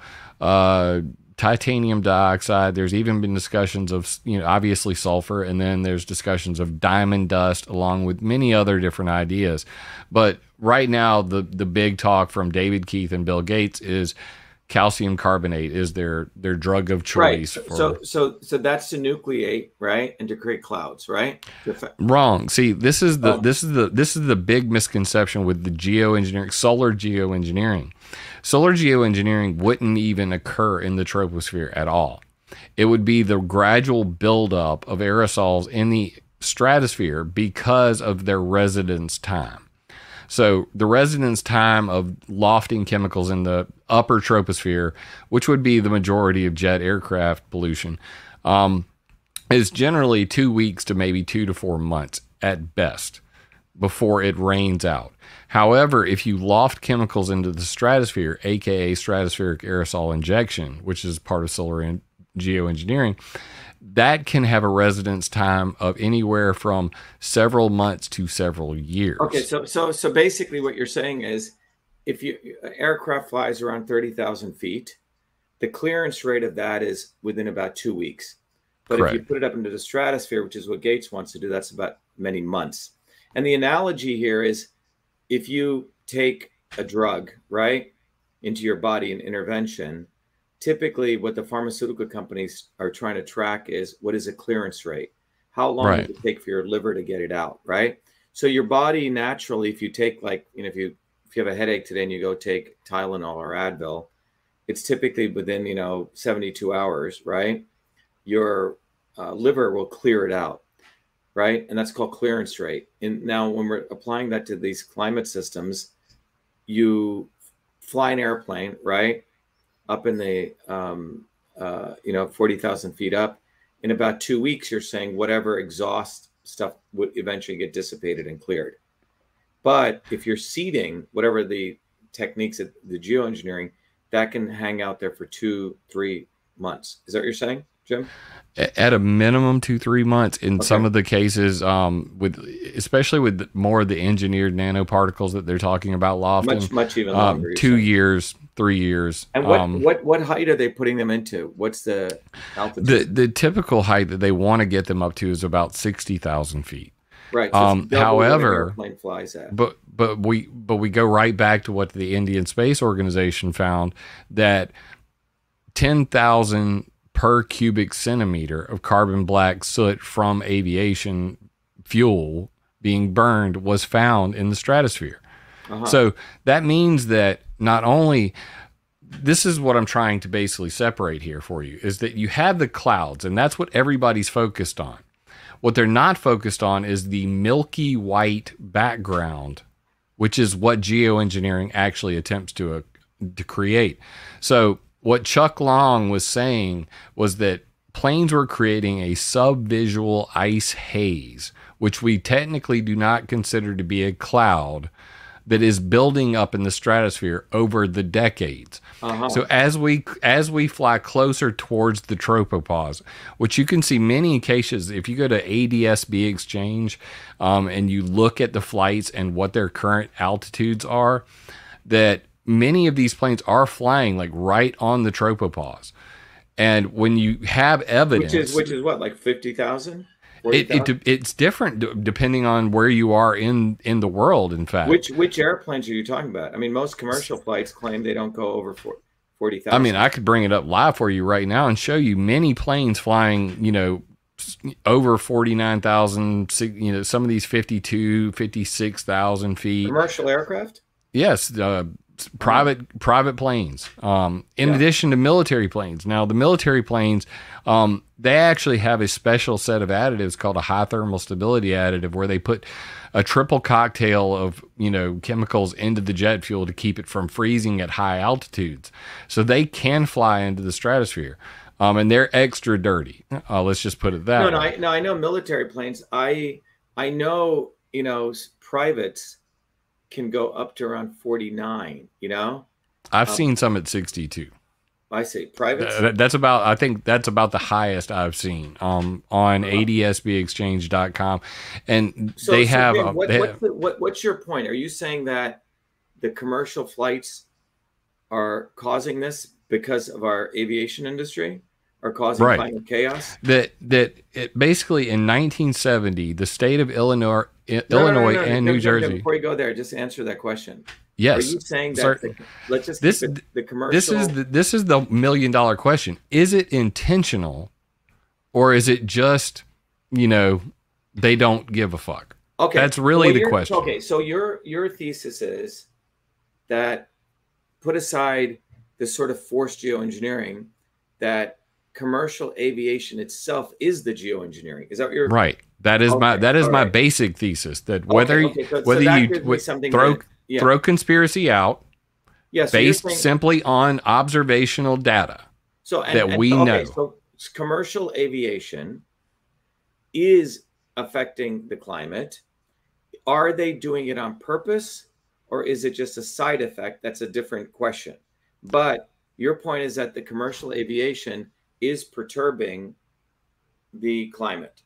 titanium dioxide. There's even been discussions of, obviously sulfur, and then there's discussions of diamond dust, along with many other different ideas. But right now, the big talk from David Keith and Bill Gates is calcium carbonate is their drug of choice. Right. So that's to nucleate, right, and to create clouds, right? Wrong. See, this is the big misconception with the geoengineering, solar geoengineering. Solar geoengineering wouldn't even occur in the troposphere at all. It would be the gradual buildup of aerosols in the stratosphere because of their residence time. So the residence time of lofting chemicals in the upper troposphere, which would be the majority of jet aircraft pollution, is generally 2 weeks to maybe 2 to 4 months at best before it rains out. However, if you loft chemicals into the stratosphere, aka stratospheric aerosol injection, which is part of solar geoengineering, that can have a residence time of anywhere from several months to several years. Okay, so basically what you're saying is, if aircraft flies around 30,000 feet, the clearance rate of that is within about 2 weeks. But if you Correct. put it up into the stratosphere, which is what Gates wants to do, that's about many months. And the analogy here is if you take a drug, right, into your body, an intervention, typically what the pharmaceutical companies are trying to track is what is a clearance rate? How long Right. does it take for your liver to get it out, right? So your body naturally, if you take like, if you have a headache today and you go take Tylenol or Advil, it's typically within 72 hours, right? Your liver will clear it out, right? And that's called clearance rate. And now when we're applying that to these climate systems, you fly an airplane, right? Up in the 40,000 feet up. In about 2 weeks, you're saying whatever exhaust stuff would eventually get dissipated and cleared. But if you're seeding, whatever the techniques of the geoengineering, that can hang out there for 2-3 months. Is that what you're saying, Jim? At a minimum 2-3 months in some Okay. of the cases, especially with more of the engineered nanoparticles that they're talking about Lofton, Much even longer, you're 2 saying. years, 3 years. And what height are they putting them into? What's the altitude? The typical height that they want to get them up to is about 60,000 feet. Right. So it's double what an However, airplane flies at. but we go right back to what the Indian Space Organization found, that 10,000 per cubic centimeter of carbon black soot from aviation fuel being burned was found in the stratosphere. So that means that not only, this is what I'm trying to basically separate here for you, is that you have the clouds, and that's what everybody's focused on. What they're not focused on is the milky white background, which is what geoengineering actually attempts to create. So what Chuck Long was saying was that planes were creating a subvisual ice haze, which we technically do not consider to be a cloud, that is building up in the stratosphere over the decades. So as we fly closer towards the tropopause, which you can see many cases, if you go to ADS-B Exchange and you look at the flights and what their current altitudes are, that many of these planes are flying like right on the tropopause. And when you have evidence, which is what, like 50,000? 40,000? it's different depending on where you are in the world. In fact, Which airplanes are you talking about? I mean, most commercial flights claim they don't go over 40,000. I mean, I could bring it up live for you right now and show you many planes flying, over 49,000, some of these 52, 56,000 feet. Commercial aircraft? Yes, private planes. In addition to military planes. Now, the military planes, they actually have a special set of additives called a high thermal stability additive, where they put a triple cocktail of chemicals into the jet fuel to keep it from freezing at high altitudes, so they can fly into the stratosphere. And they're extra dirty. Let's just put it that way. No, I know military planes. I know privates can go up to around 49. I've seen some at 62. I say privates. I think that's about the highest I've seen on adsbexchange.com. And So, they so have, Jim, what's your point? Are you saying that the commercial flights are causing this because of our aviation industry, are causing Right. climate chaos? Basically in 1970, the state of Illinois, No, and New Jersey. Before you go there, just answer that question. Yes. Are you saying that certainly. let's just This- keep it the commercial? This is the $1 million question. Is it intentional, or is it just, they don't give a fuck? Okay, That's really the your- question. Okay, so your thesis is that, put aside this sort of forced geoengineering, that commercial aviation itself is the geoengineering. Is that what you're Right. That is my all right. basic thesis, that whether So whether that you gives me something throw conspiracy out so you're based saying- simply on observational data we know. So commercial aviation is affecting the climate. Are they doing it on purpose, or is it just a side effect? That's a different question. But your point is that the commercial aviation is perturbing the climate.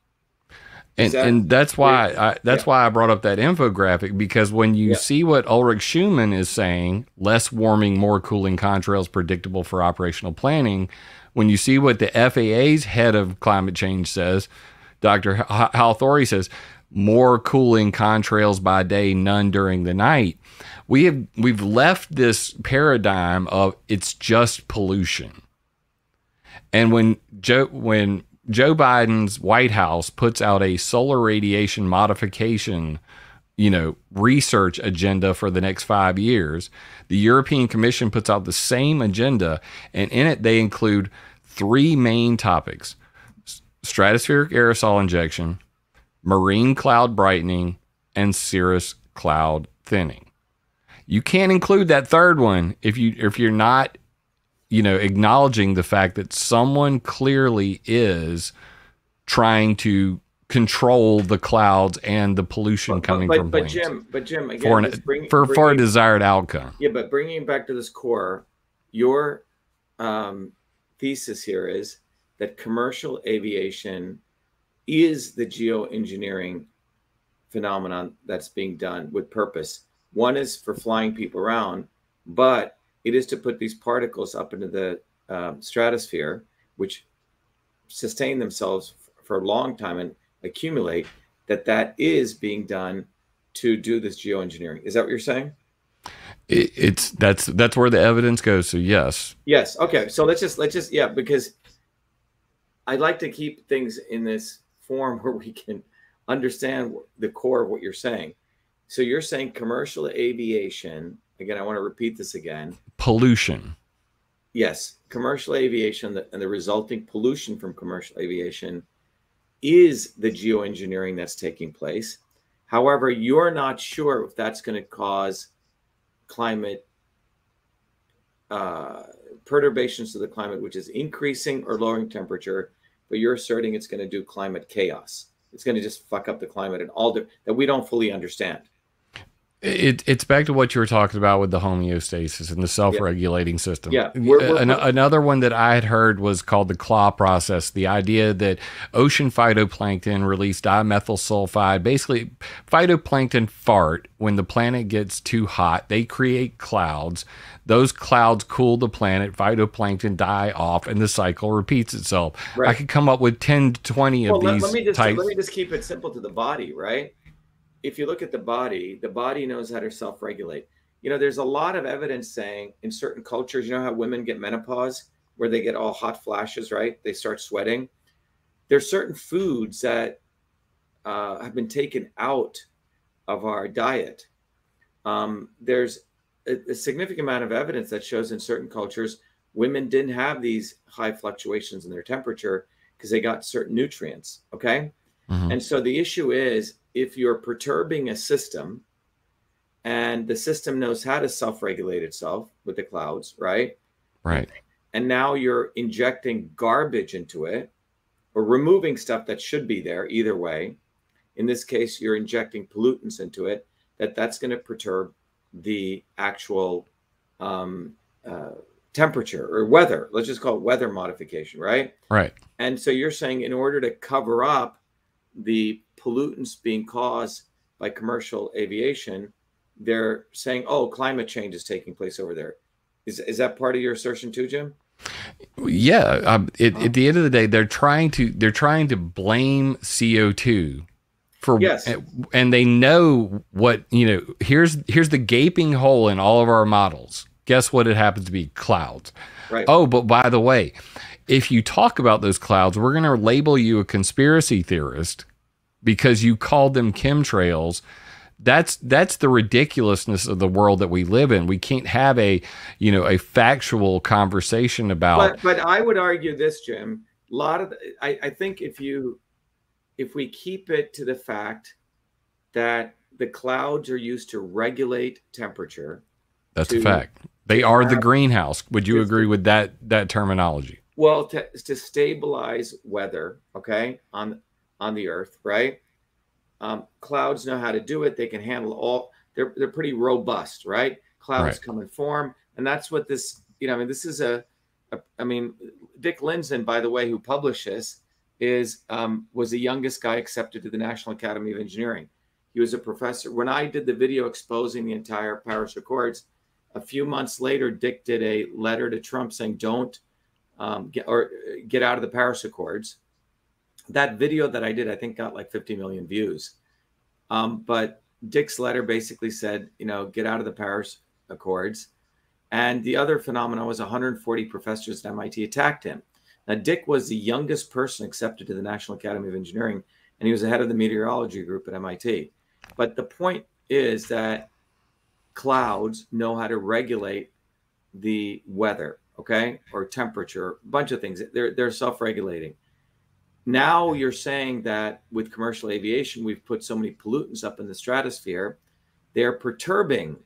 Is that And that's why yeah, I brought up that infographic, because when you yeah. see what Ulrich Schumann is saying, less warming, more cooling contrails predictable for operational planning. When you see what the FAA's head of climate change says, Dr. Hal Thorey says, more cooling contrails by day, none during the night. We've left this paradigm of it's just pollution. And when Joe Biden's White House puts out a solar radiation modification, research agenda for the next 5 years, the European Commission puts out the same agenda, and in it they include three main topics: stratospheric aerosol injection, marine cloud brightening, and cirrus cloud thinning. You can't include that third one if you're not acknowledging the fact that someone clearly is trying to control the clouds and the pollution coming from planes. But Jim, again, for a desired outcome. Yeah, but bringing it back to this core, your thesis here is that commercial aviation is the geoengineering phenomenon that's being done with purpose. One is for flying people around, but it is to put these particles up into the stratosphere, which sustain themselves for a long time and accumulate. That is being done to do this geoengineering. Is that what you're saying? That's where the evidence goes. So yes. Yes. Okay. So let's just yeah, because I'd like to keep things in this form where we can understand the core of what you're saying. So you're saying commercial aviation, again, I want to repeat this again. Pollution. Yes. Commercial aviation and the resulting pollution from commercial aviation is the geoengineering that's taking place. However, you're not sure if that's going to cause climate perturbations to the climate, which is increasing or lowering temperature, but you're asserting it's going to do climate chaos. It's going to just fuck up the climate and all that we don't fully understand. It's back to what you were talking about with the homeostasis and the self-regulating system. Yeah. Another one that I had heard was called the CLAW process, the idea that ocean phytoplankton release dimethyl sulfide. Basically, phytoplankton fart when the planet gets too hot. They create clouds. Those clouds cool the planet, phytoplankton die off, and the cycle repeats itself. Right. I could come up with 10 to 20 of these types. Let me just keep it simple to the body, right? If you look at the body knows how to self-regulate. There's a lot of evidence saying in certain cultures, how women get menopause, where they get all hot flashes, right? They start sweating. There's certain foods that have been taken out of our diet. There's a significant amount of evidence that shows in certain cultures, women didn't have these high fluctuations in their temperature because they got certain nutrients, okay? Mm-hmm. And so the issue is, if you're perturbing a system and the system knows how to self-regulate itself with the clouds, right? Right. And now you're injecting garbage into it or removing stuff that should be there either way. In this case, you're injecting pollutants into it, that's going to perturb the actual temperature or weather. Let's just call it weather modification, right? Right. And so you're saying in order to cover up the pollutants being caused by commercial aviation, they're saying, oh, climate change is taking place over there. Is that part of your assertion too, Jim? Yeah. At the end of the day, they're trying to blame CO2 for, yes. And they know what, here's the gaping hole in all of our models. Guess what? It happens to be clouds. Right. Oh, but by the way, if you talk about those clouds, we're going to label you a conspiracy theorist because you called them chemtrails. That's the ridiculousness of the world that we live in. We can't have a factual conversation about. But I would argue this, Jim. I think if we keep it to the fact that the clouds are used to regulate temperature. That's a fact. They are the greenhouse. Would you agree with that terminology? Well, to stabilize weather, okay, on the Earth, right? Clouds know how to do it. They can handle all. They're pretty robust, right? Clouds come in form, and that's what this. This is Dick Lindzen, by the way, who published this, was the youngest guy accepted to the National Academy of Engineering. He was a professor. When I did the video exposing the entire Paris Accords, a few months later, Dick did a letter to Trump saying, don't get out of the Paris Accords. That video that I did, I think, got like 50 million views. But Dick's letter basically said, get out of the Paris Accords. And the other phenomenon was 140 professors at MIT attacked him. Now, Dick was the youngest person accepted to the National Academy of Engineering, and he was the head of the meteorology group at MIT. But the point is that clouds know how to regulate the weather, okay, or temperature, a bunch of things. They're self-regulating. Now you're saying that with commercial aviation, we've put so many pollutants up in the stratosphere, they're perturbing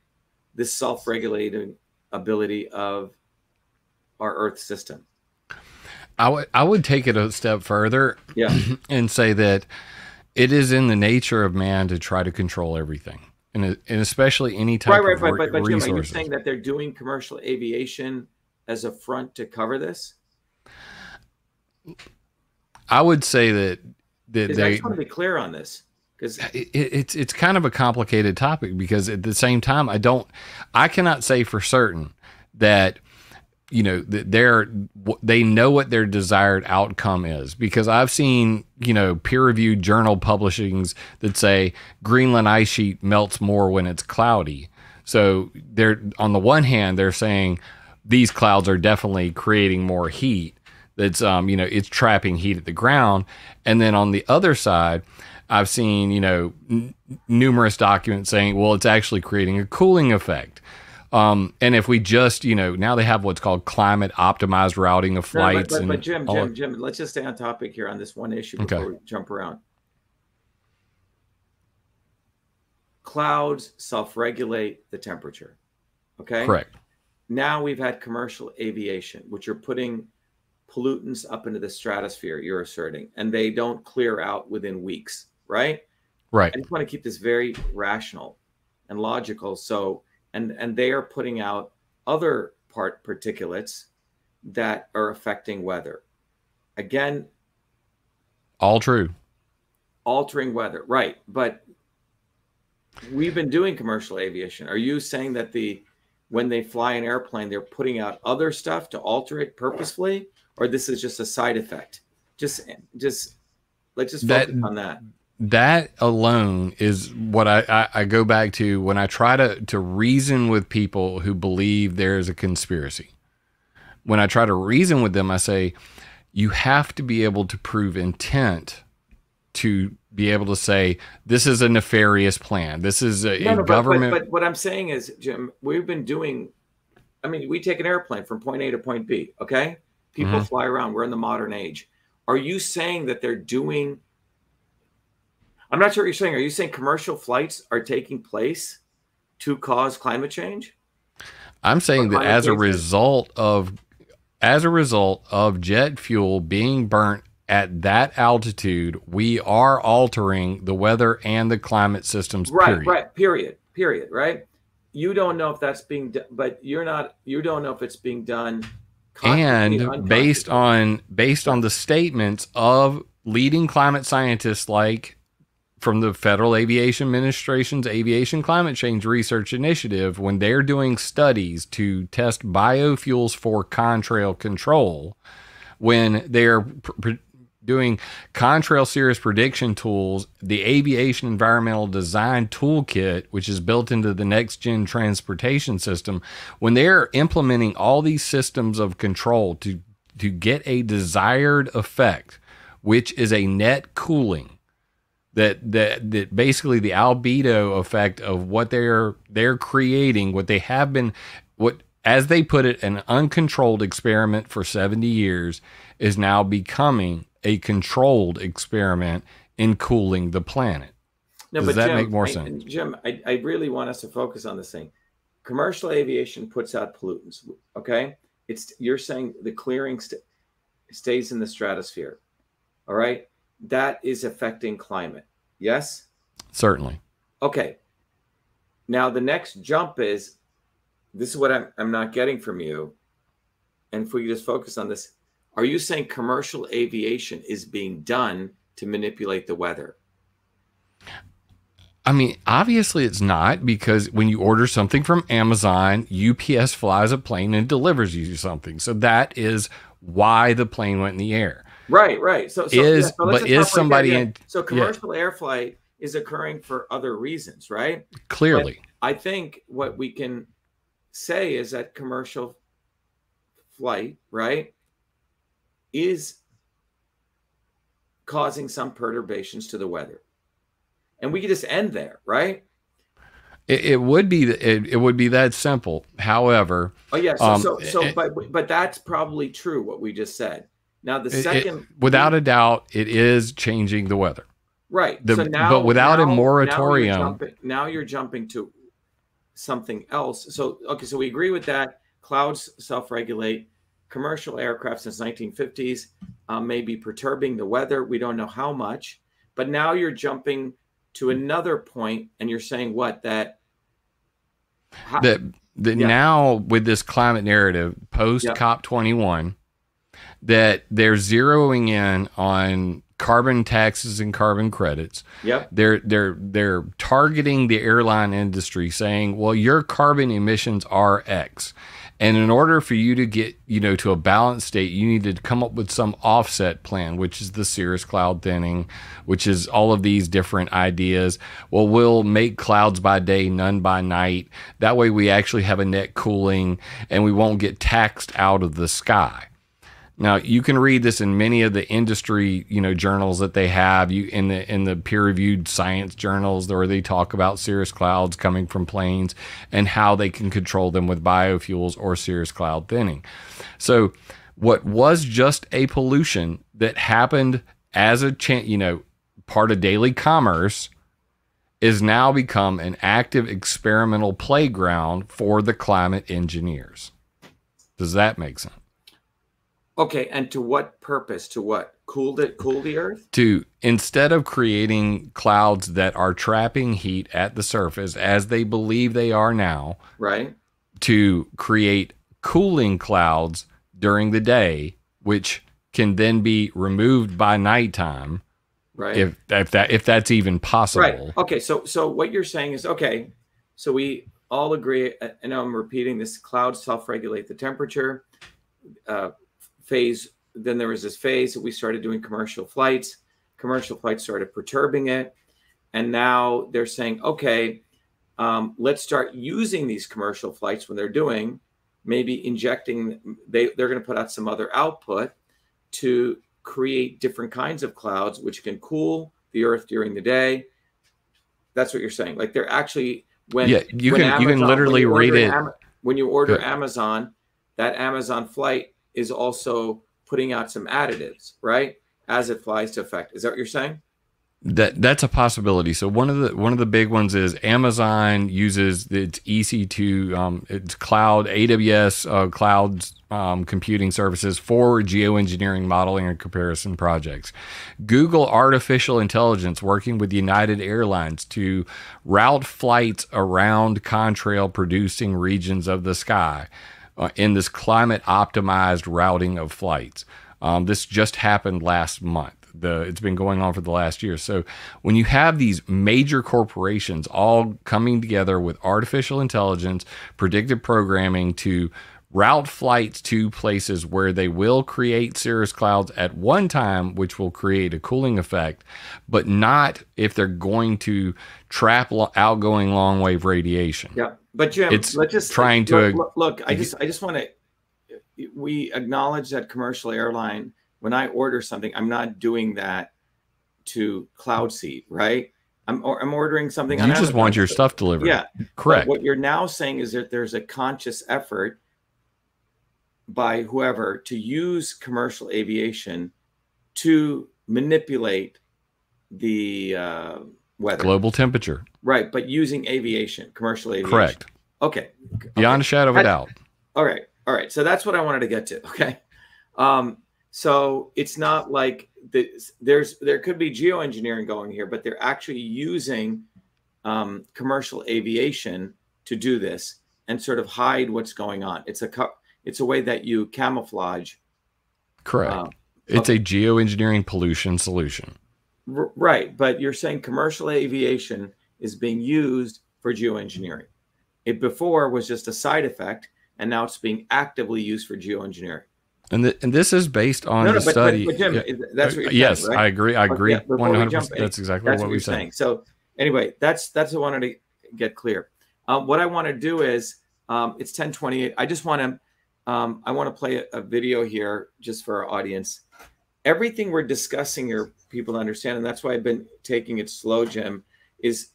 this self-regulating ability of our Earth system. I would take it a step further, yeah, and say that it is in the nature of man to try to control everything, and especially any type of but Jim, resources. are you saying that they're doing commercial aviation as a front to cover this? I would say that I just want to be clear on this, because it's kind of a complicated topic, because at the same time, I cannot say for certain that they know what their desired outcome is, because I've seen peer-reviewed journal publishings that say Greenland ice sheet melts more when it's cloudy. So they're, on the one hand, they're saying these clouds are definitely creating more heat. That's it's trapping heat at the ground. And then on the other side, I've seen numerous documents saying, well, it's actually creating a cooling effect. And if we just, now they have what's called climate optimized routing of flights. But Jim, let's just stay on topic here on this one issue before we jump around. Clouds self-regulate the temperature. Okay. Correct. Now we've had commercial aviation, which are putting pollutants up into the stratosphere, you're asserting, and they don't clear out within weeks, right? Right. I just want to keep this very rational and logical. So, and they are putting out other particulates that are affecting weather. Again, all true. Altering weather, right? But we've been doing commercial aviation. Are you saying that when they fly an airplane, they're putting out other stuff to alter it purposefully, or this is just a side effect? Let's just focus on that. That alone is what I go back to when I try to reason with people who believe there is a conspiracy. When I try to reason with them, I say, you have to be able to prove intent to be able to say, this is a nefarious plan. This is a government. But what I'm saying is, Jim, we've been doing, we take an airplane from point A to point B, okay? People fly around. We're in the modern age. Are you saying that they're doing, I'm not sure what you're saying. Are you saying commercial flights are taking place to cause climate change? I'm saying that as a result of jet fuel being burnt at that altitude, we are altering the weather and the climate systems. Period. Right. You don't know if that's being done, but you don't know if it's being done. And based on the statements of leading climate scientists, like from the Federal Aviation Administration's Aviation Climate Change Research Initiative, when they're doing studies to test biofuels for contrail control, when they're doing contrail cirrus prediction tools, the Aviation Environmental Design Toolkit, which is built into the next gen transportation system, when they're implementing all these systems of control to get a desired effect, which is a net cooling, that basically the albedo effect of what they're creating, what they have been, what, as they put it, an uncontrolled experiment for 70 years is now becoming a controlled experiment in cooling the planet. Does that make more sense? Jim, I really want us to focus on this thing. Commercial aviation puts out pollutants, okay? You're saying the clearing stays in the stratosphere, all right? That is affecting climate, yes? Certainly. Okay. Now, the next jump is, this is what I'm not getting from you, and if we just focus on this, Are you saying commercial aviation is being done to manipulate the weather? I mean, obviously it's not, because when you order something from Amazon, UPS flies a plane and delivers you something. So that is why the plane went in the air. Right, right. So Is so let's but just is stop right there. somebody Yeah. in? So Yeah, commercial air flight is occurring for other reasons, right? But clearly. I think what we can say is that commercial flight, right, is causing some perturbations to the weather. And we could just end there, right? It would be it would be that simple. However, Oh yeah, it, but that's probably true what we just said. Now the second without a doubt, it is changing the weather. right. So But without a you're moratorium, jumping to something else. So okay, so we agree with that. Clouds self-regulate. Commercial aircraft since 1950s may be perturbing the weather. We don't know how much, but now you're jumping to another point, and you're saying what that that yeah. now with this climate narrative post COP21, that they're zeroing in on carbon taxes and carbon credits. Yep. They're targeting the airline industry, saying, well, your carbon emissions are X. And in order for you to get, to a balanced state, you need to come up with some offset plan, which is the cirrus cloud thinning, which is all of these different ideas. Well, we'll make clouds by day, none by night. That way we actually have a net cooling and we won't get taxed out of the sky. Now, you can read this in many of the industry, journals that they have. In the peer-reviewed science journals, where they talk about cirrus clouds coming from planes and how they can control them with biofuels or cirrus cloud thinning. So, what was just a pollution that happened as a part of daily commerce is now become an active experimental playground for the climate engineers. Does that make sense? Okay, and to what purpose? To what? Cool the earth? To, instead of creating clouds that are trapping heat at the surface as they believe they are now, right? To create cooling clouds during the day, which can then be removed by nighttime, right? If that's even possible. Right. Okay, so what you're saying is, okay, so we all agree, I know I'm repeating this, clouds self-regulate the temperature. Phase, then there was this phase that we started doing commercial flights. Commercial flights started perturbing it. And now they're saying, okay, let's start using these commercial flights when they're doing, maybe injecting, they're going to put out some other output to create different kinds of clouds, which can cool the earth during the day. That's what you're saying. Like they're actually, you can literally rate it. When you order Amazon, that Amazon flight is also putting out some additives, right, as it flies to effect. Is that what you're saying? That's a possibility. So one of the big ones is Amazon uses its EC2, its cloud AWS cloud computing services for geoengineering modeling and comparison projects. Google artificial intelligence working with United Airlines to route flights around contrail producing regions of the sky. In this climate optimized routing of flights. This just happened last month. It's been going on for the last year. So when you have these major corporations all coming together with artificial intelligence, predictive programming to route flights to places where they will create cirrus clouds at one time, which will create a cooling effect, but not if they're going to trap outgoing long wave radiation. Yeah. But Jim, let's just trying to look. I just want to. We acknowledge that commercial airline. When I order something, I'm not doing that to cloud seed, right? I'm ordering something. You just want your stuff delivered. Yeah, correct. But what you're now saying is that there's a conscious effort by whoever to use commercial aviation to manipulate the weather, global temperature, right? But using aviation, commercial aviation. Correct. Okay. Beyond a shadow of a doubt. All right. So that's what I wanted to get to. Okay. So it's not like there could be geoengineering going here, but they're actually using commercial aviation to do this and sort of hide what's going on. It's a way that you camouflage Correct. It's a geoengineering pollution solution. Right. But you're saying commercial aviation is being used for geoengineering. It before was just a side effect, and now it's being actively used for geoengineering. And this is based on the study. But Jim, that's what you're yes, saying, right? I agree. I agree. Yeah, before we jump 100%. That's exactly that's what we you're said. saying. So anyway, that's what I wanted to get clear. What I want to do is it's 10:28. I just want to I want to play a video here just for our audience. Everything we're discussing here, people to understand, and that's why I've been taking it slow, Jim, is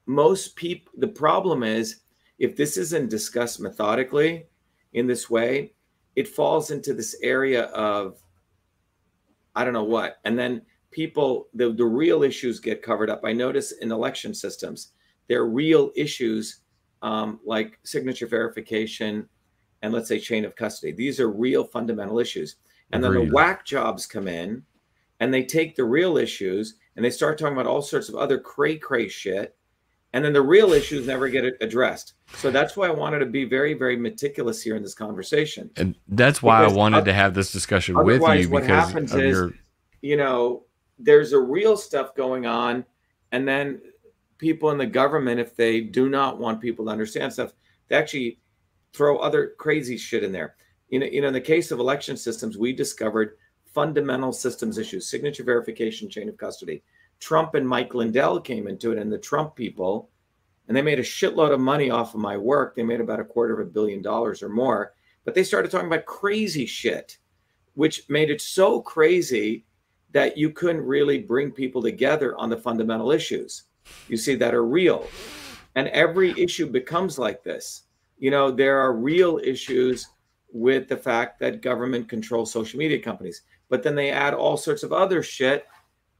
most people, the problem is if this isn't discussed methodically in this way, it falls into this area of, I don't know what. And then people, the real issues get covered up. I notice in election systems, there are real issues like signature verification and let's say chain of custody. These are real fundamental issues. And then the whack jobs come in and they take the real issues and they start talking about all sorts of other cray shit. And then the real issues never get addressed. So that's why I wanted to be very, very meticulous here in this conversation. And that's why I wanted to have this discussion with you. What happens is, you know, there's a real stuff going on. And then people in the government, if they do not want people to understand stuff, they actually throw other crazy shit in there. You know, in the case of election systems, we discovered fundamental systems issues, signature verification, chain of custody. Trump and Mike Lindell came into it, and the Trump people, and they made a shitload of money off of my work. They made about $250 million or more, but they started talking about crazy shit, which made it so crazy that you couldn't really bring people together on the fundamental issues, you see, that are real. And every issue becomes like this. You know, there are real issues with the fact that government controls social media companies, but then they add all sorts of other shit.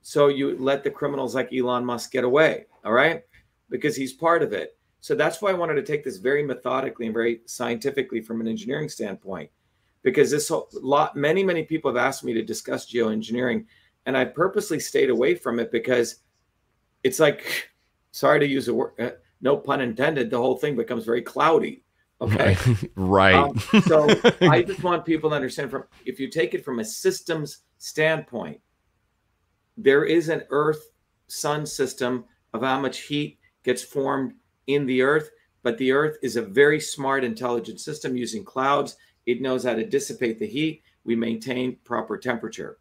So you let the criminals like Elon Musk get away, all right? Because he's part of it. So that's why I wanted to take this very methodically and very scientifically from an engineering standpoint, because this many people have asked me to discuss geoengineering, and I purposely stayed away from it because it's like, sorry to use a word, no pun intended, the whole thing becomes very cloudy. Okay. Right. So I just want people to understand, from if you take it from a systems standpoint, there is an Earth-Sun system of how much heat gets formed in the Earth, but the Earth is a very smart, intelligent system using clouds. It knows how to dissipate the heat. We maintain proper temperature.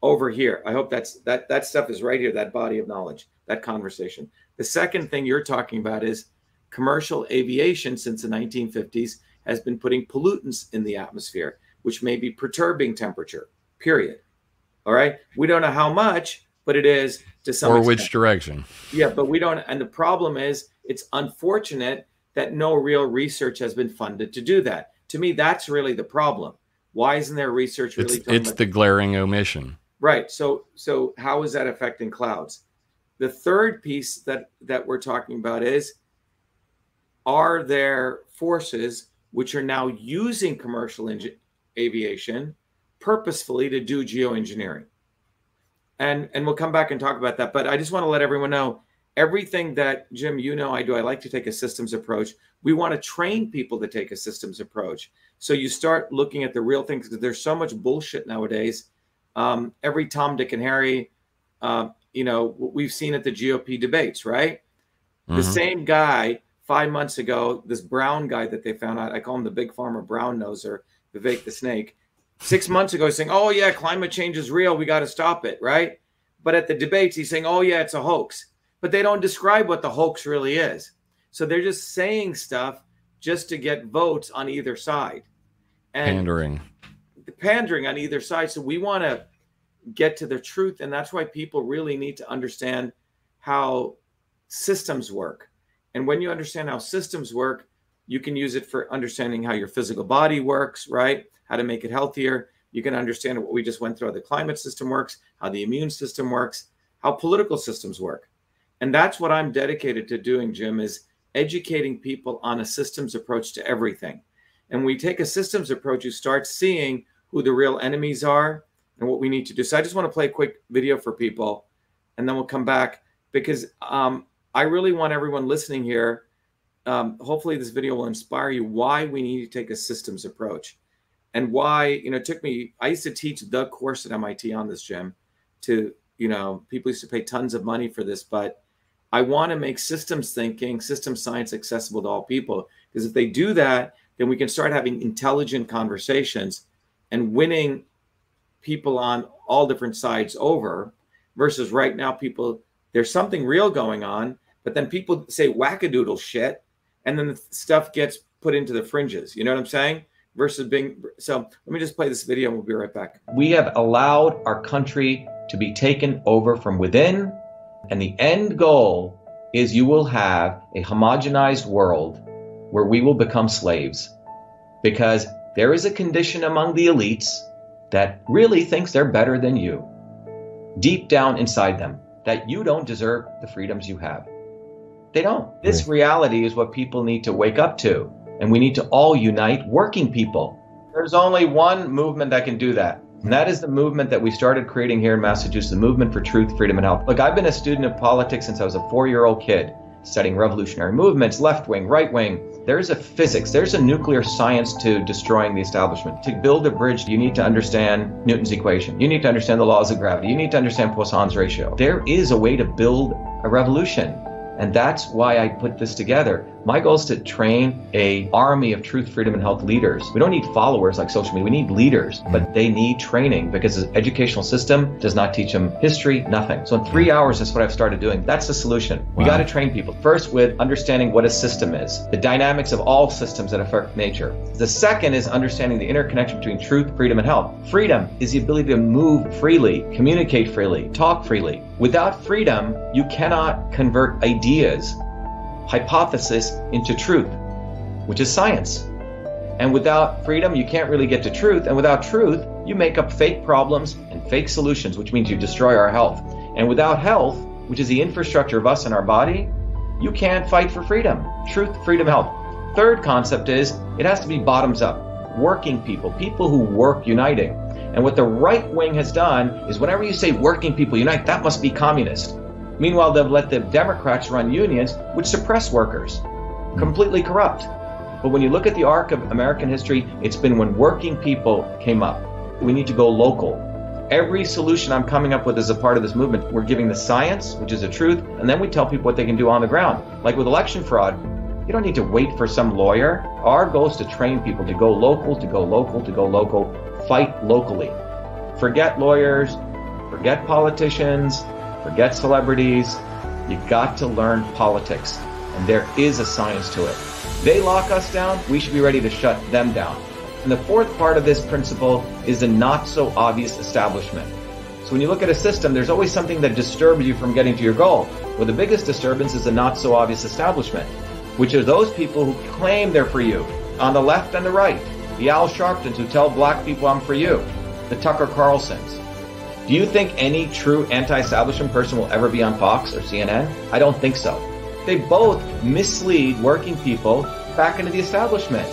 Over here, I hope that stuff is right here, that body of knowledge, that conversation. The second thing you're talking about is commercial aviation since the 1950s has been putting pollutants in the atmosphere, which may be perturbing temperature, period. All right. We don't know how much, but it is to some extent. Or which direction. Yeah, but we don't. And the problem is, it's unfortunate that no real research has been funded to do that. To me, that's really the problem. Why isn't there research really? It's the glaring omission. Right. So how is that affecting clouds? The third piece that we're talking about is, are there forces which are now using commercial aviation purposefully to do geoengineering? And we'll come back and talk about that. But I just want to let everyone know, everything that, Jim, you know I do, I like to take a systems approach. We want to train people to take a systems approach. So you start looking at the real things, because there's so much bullshit nowadays. Every Tom, Dick, and Harry, you know, we've seen at the GOP debates, right? Mm-hmm. The same guy 5 months ago, this brown guy that they found out, I call him the big farmer brown noser, Vivek the Snake. 6 months ago, saying, oh, yeah, climate change is real. We got to stop it, right? But at the debates, he's saying, oh, yeah, it's a hoax. But they don't describe what the hoax really is. So they're just saying stuff just to get votes on either side. And pandering on either side. So we want to get to the truth. And that's why people really need to understand how systems work. And when you understand how systems work, you can use it for understanding how your physical body works, right? How to make it healthier. You can understand what we just went through, how the climate system works, how the immune system works, how political systems work. And that's what I'm dedicated to doing, Jim, is educating people on a systems approach to everything. And when we take a systems approach, you start seeing who the real enemies are and what we need to do. So I just want to play a quick video for people, and then we'll come back, because I really want everyone listening here, hopefully this video will inspire you why we need to take a systems approach. and why, it took me, I used to teach the course at MIT on this, Jim, to, people used to pay tons of money for this, but I want to make systems thinking, system science accessible to all people. Because if they do that, then we can start having intelligent conversations and winning people on all different sides over, versus right now there's something real going on, but then people say wackadoodle shit, and then the stuff gets put into the fringes. You know what I'm saying? Versus being, so let me just play this video and we'll be right back. We have allowed our country to be taken over from within, and the end goal is you will have a homogenized world where we will become slaves, because there is a condition among the elites that really thinks they're better than you, deep down inside them, that you don't deserve the freedoms you have. They don't. This reality is what people need to wake up to, and we need to all unite working people. There's only one movement that can do that, and that is the movement that we started creating here in Massachusetts, the movement for truth, freedom, and health. Look, I've been a student of politics since I was a 4-year-old kid, studying revolutionary movements, left wing, right wing. There's a physics, there's a nuclear science to destroying the establishment. To build a bridge, you need to understand Newton's equation. You need to understand the laws of gravity. You need to understand Poisson's ratio. There is a way to build a revolution. And that's why I put this together. My goal is to train an army of truth, freedom, and health leaders. We don't need followers like social media. We need leaders, but they need training, because the educational system does not teach them history, nothing. So in 3 hours, that's what I've started doing. That's the solution. We got to train people. First, with understanding what a system is, the dynamics of all systems that affect nature. The second is understanding the interconnection between truth, freedom, and health. Freedom is the ability to move freely, communicate freely, talk freely. Without freedom, you cannot convert ideas, hypothesis into truth, which is science. And without freedom, you can't really get to truth. And without truth, you make up fake problems and fake solutions, which means you destroy our health. And without health, which is the infrastructure of us and our body, you can't fight for freedom. Truth, freedom, health. Third concept is it has to be bottoms up. Working people, people who work uniting. And what the right wing has done is whenever you say working people unite, that must be communist. Meanwhile, they've let the Democrats run unions, which suppress workers, completely corrupt. But when you look at the arc of American history, it's been when working people came up. We need to go local. Every solution I'm coming up with as a part of this movement, we're giving the science, which is the truth, and then we tell people what they can do on the ground. Like with election fraud, you don't need to wait for some lawyer. Our goal is to train people to go local, to go local, to go local, fight locally. Forget lawyers, forget politicians, forget celebrities. You got to learn politics, and there is a science to it. They lock us down, we should be ready to shut them down. And the fourth part of this principle is the not so obvious establishment. So when you look at a system, there's always something that disturbs you from getting to your goal. Well, the biggest disturbance is the not so obvious establishment, which are those people who claim they're for you, on the left and the right. The Al Sharptons who tell black people I'm for you. The Tucker Carlsons. Do you think any true anti-establishment person will ever be on Fox or CNN? I don't think so. They both mislead working people back into the establishment.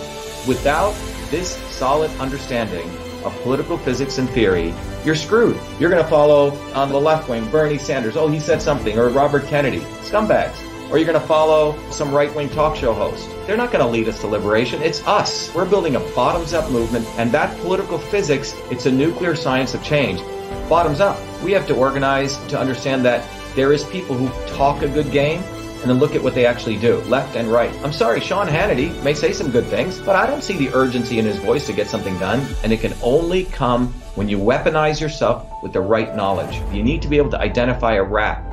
Without this solid understanding of political physics and theory, you're screwed. You're going to follow on the left wing Bernie Sanders. Oh, he said something. Or Robert Kennedy. Scumbags. Or you're going to follow some right-wing talk show host. They're not going to lead us to liberation. It's us. We're building a bottoms-up movement, and that political physics, it's a nuclear science of change. Bottoms up. We have to organize to understand that there is people who talk a good game, and then look at what they actually do, left and right. I'm sorry, Sean Hannity may say some good things, but I don't see the urgency in his voice to get something done, and it can only come when you weaponize yourself with the right knowledge. You need to be able to identify a rat.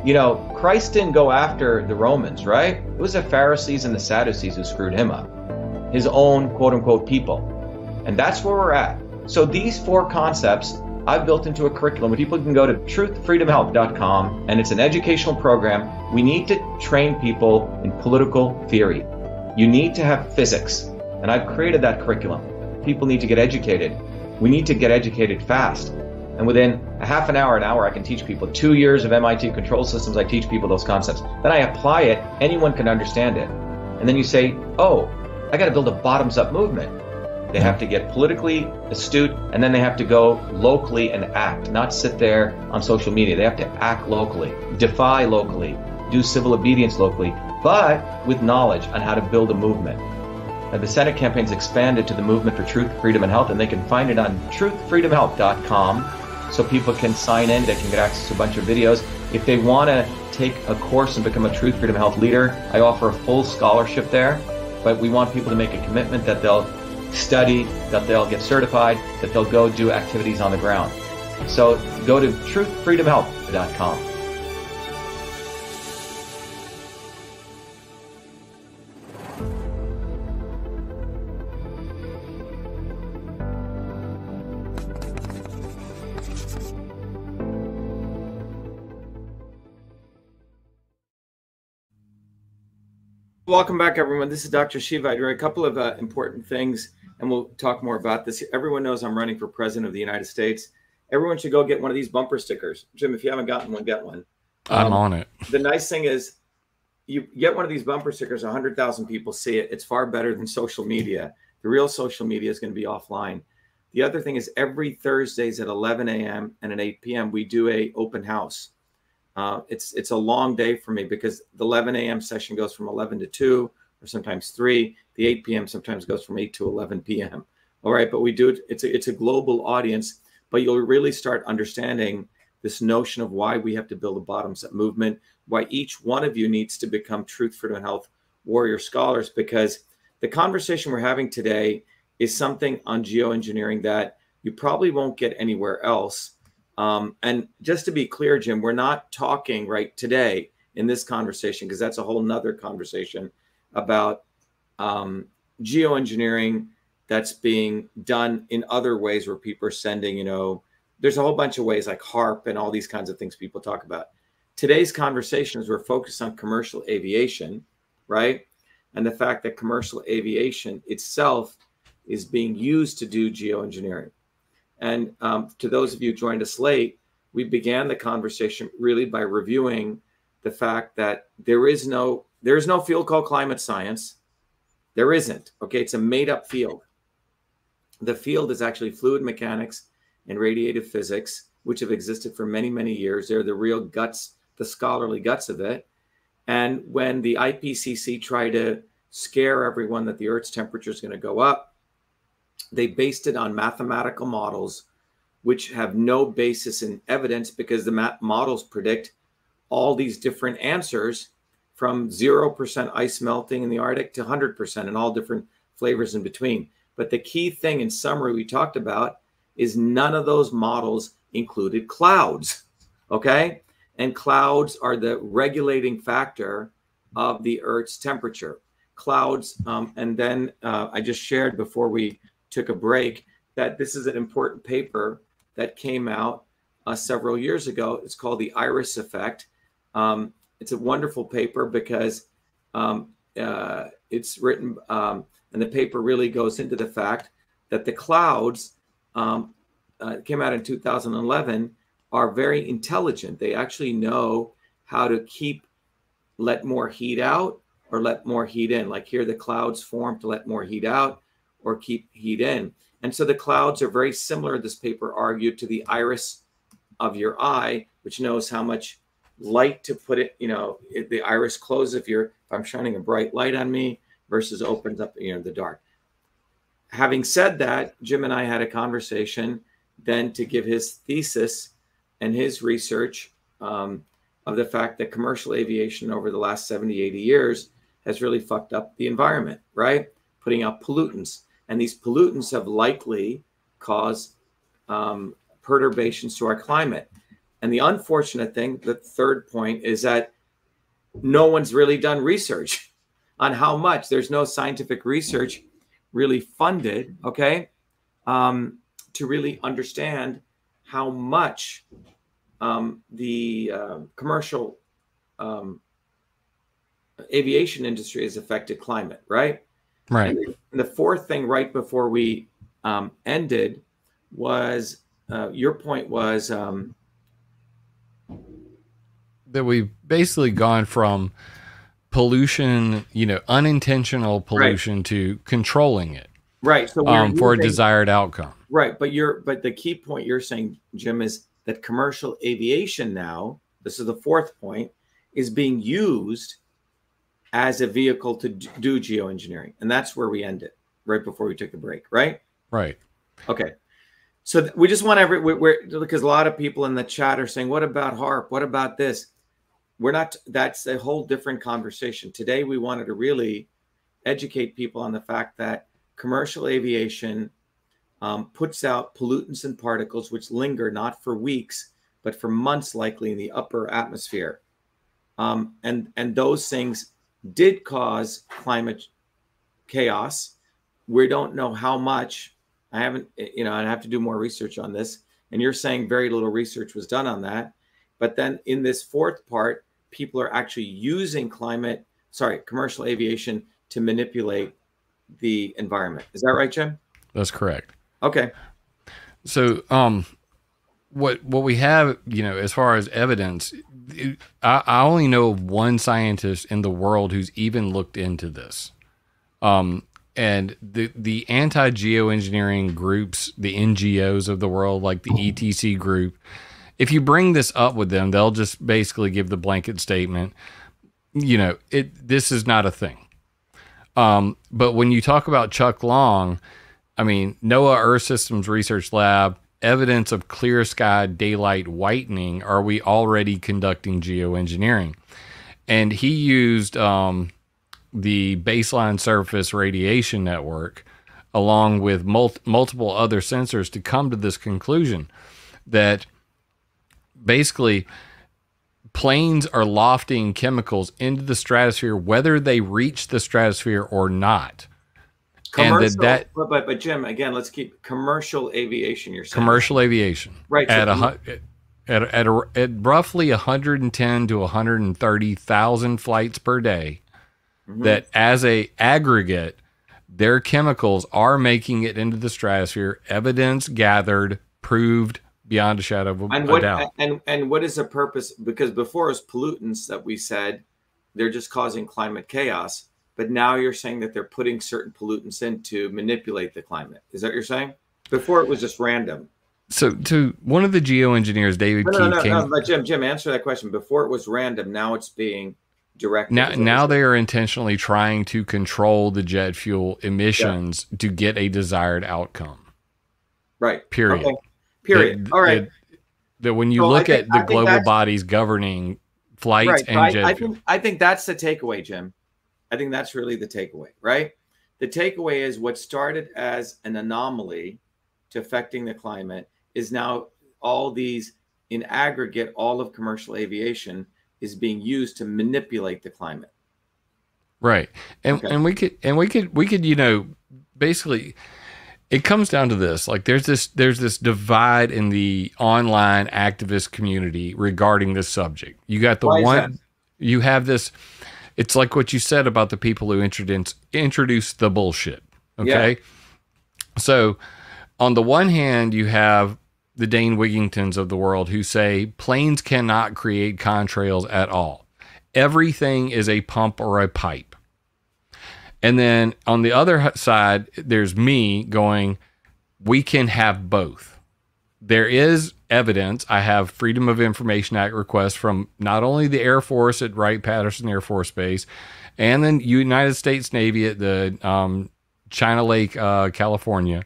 You know, Christ didn't go after the Romans, right? It was the Pharisees and the Sadducees who screwed him up. His own quote-unquote people. And that's where we're at. So these four concepts I've built into a curriculum where people can go to truthfreedomhealth.com, and it's an educational program. We need to train people in political theory. You need to have physics, and I've created that curriculum. People need to get educated. We need to get educated fast. And within a half an hour, I can teach people. 2 years of MIT control systems, I teach people those concepts. Then I apply it, anyone can understand it. And then you say, oh, I got to build a bottoms-up movement. They have to get politically astute, and then they have to go locally and act, not sit there on social media. They have to act locally, defy locally, do civil obedience locally, but with knowledge on how to build a movement. The Senate campaign's expanded to the Movement for Truth, Freedom, and Health, and they can find it on truthfreedomhealth.com, so people can sign in. They can get access to a bunch of videos. If they want to take a course and become a Truth, Freedom, Health leader, I offer a full scholarship there. But we want people to make a commitment that they'll study, that they'll get certified, that they'll go do activities on the ground. So go to truthfreedomhealth.com. Welcome back, everyone. This is Dr. Shiva. I do a couple of important things, and we'll talk more about this. Everyone knows I'm running for president of the United States. Everyone should go get one of these bumper stickers. Jim, if you haven't gotten one, get one. I'm on it. The nice thing is you get one of these bumper stickers, 100,000 people see it. It's far better than social media. The real social media is going to be offline. The other thing is every Thursdays at 11 a.m. and at 8 p.m., we do a open house. It's a long day for me because the 11 a.m. session goes from 11 to 2 or sometimes 3. The 8 p.m. sometimes goes from 8 to 11 p.m. All right, but we do it. It's a global audience, but you'll really start understanding this notion of why we have to build a bottoms-up movement, why each one of you needs to become Truth, Freedom, and Health warrior scholars, because the conversation we're having today is something on geoengineering that you probably won't get anywhere else. And just to be clear, Jim, we're not talking right today in this conversation, because that's a whole nother conversation about geoengineering that's being done in other ways where people are sending, there's a whole bunch of ways like HARP and all these kinds of things people talk about. Today's conversation is we're focused on commercial aviation, right? And the fact that commercial aviation itself is being used to do geoengineering. And to those of you who joined us late, we began the conversation really by reviewing the fact that there is no field called climate science. There isn't. Okay, it's a made-up field. The field is actually fluid mechanics and radiative physics, which have existed for many, many years. They're the real guts, the scholarly guts of it. And when the IPCC tried to scare everyone that the Earth's temperature is going to go up, they based it on mathematical models, which have no basis in evidence, because the models predict all these different answers from 0% ice melting in the Arctic to 100% and all different flavors in between. But the key thing in summary we talked about is none of those models included clouds, okay? And clouds are the regulating factor of the Earth's temperature. Clouds, and then I just shared before we took a break that this is an important paper that came out several years ago. It's called the Iris Effect. It's a wonderful paper because it's written, and the paper really goes into the fact that the clouds came out in 2011 are very intelligent. They actually know how to let more heat out or let more heat in. Like here, the clouds form to let more heat out or keep heat in. And so the clouds are very similar, this paper argued, to the iris of your eye, which knows how much light to put it, the iris closes if I'm shining a bright light on me versus opens up, the dark. Having said that, Jim and I had a conversation then to give his thesis and his research of the fact that commercial aviation over the last 70, 80 years has really fucked up the environment, right? Putting out pollutants. And these pollutants have likely caused perturbations to our climate. And the unfortunate thing, the third point, is that no one's really done research on how much. There's no scientific research really funded, okay, to really understand how much the commercial aviation industry has affected climate, right? Right. And the fourth thing right before we ended was your point was that we've basically gone from pollution, unintentional pollution, right, to controlling it, right? So for a desired outcome, right? But the key point you're saying, Jim, is that commercial aviation now, this is the fourth point, is being used as a vehicle to do geoengineering. And that's where we ended right before we took the break, right? Right. Okay. So we just want because a lot of people in the chat are saying, what about HARP? What about this? We're not, that's a whole different conversation. Today, we wanted to really educate people on the fact that commercial aviation puts out pollutants and particles which linger not for weeks, but for months, likely in the upper atmosphere. And those things did cause climate chaos. We don't know how much. I haven't, and I have to do more research on this. And you're saying very little research was done on that. But then in this fourth part, people are actually using commercial aviation to manipulate the environment. Is that right, Jim? That's correct. Okay. So, what we have, as far as evidence, I only know of one scientist in the world who's even looked into this. And the anti-geoengineering groups, the NGOs of the world, like the ETC group, if you bring this up with them, they'll just basically give the blanket statement, this is not a thing. But when you talk about Chuck Long, I mean, NOAA Earth Systems Research Lab, evidence of clear sky daylight whitening, are we already conducting geoengineering? And he used the baseline surface radiation network along with multiple other sensors to come to this conclusion that basically planes are lofting chemicals into the stratosphere, whether they reach the stratosphere or not. Commercial, and but Jim, again, let's keep commercial aviation. You're saying commercial aviation, right? At roughly 110 to 130,000 flights per day. Mm-hmm. That as a aggregate, their chemicals are making it into the stratosphere. Evidence gathered, proved beyond a shadow of a doubt. And what is the purpose? Because before it was pollutants that we said they're just causing climate chaos. But now you're saying that they're putting certain pollutants in to manipulate the climate. Is that what you're saying? Before it was just random. So to one of the geoengineers, David Keith came. But Jim, answer that question. Before it was random. Now it's being directed. Now they are intentionally trying to control the jet fuel emissions to get a desired outcome. Right. Period. Okay. Period. All right. That when you look at the global bodies governing flights and jet fuel. I think that's the takeaway, Jim. I think that's really the takeaway, right? The takeaway is what started as an anomaly to affecting the climate is now all these, in aggregate, all of commercial aviation is being used to manipulate the climate. Right. And we could, basically it comes down to this. Like there's this divide in the online activist community regarding this subject. You got you have this. It's like what you said about the people who introduced the bullshit. Okay. Yeah. So on the one hand, you have the Dane Wigingtons of the world who say planes cannot create contrails at all. Everything is a pump or a pipe. And then on the other side, there's me going, we can have both. There is evidence. I have Freedom of Information Act requests from not only the Air Force at Wright-Patterson Air Force Base and the United States Navy at the China Lake, California,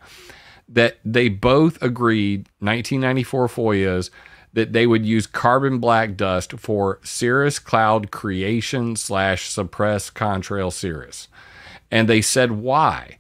that they both agreed, 1994 FOIAs, that they would use carbon black dust for cirrus cloud creation / suppress contrail cirrus. And they said why.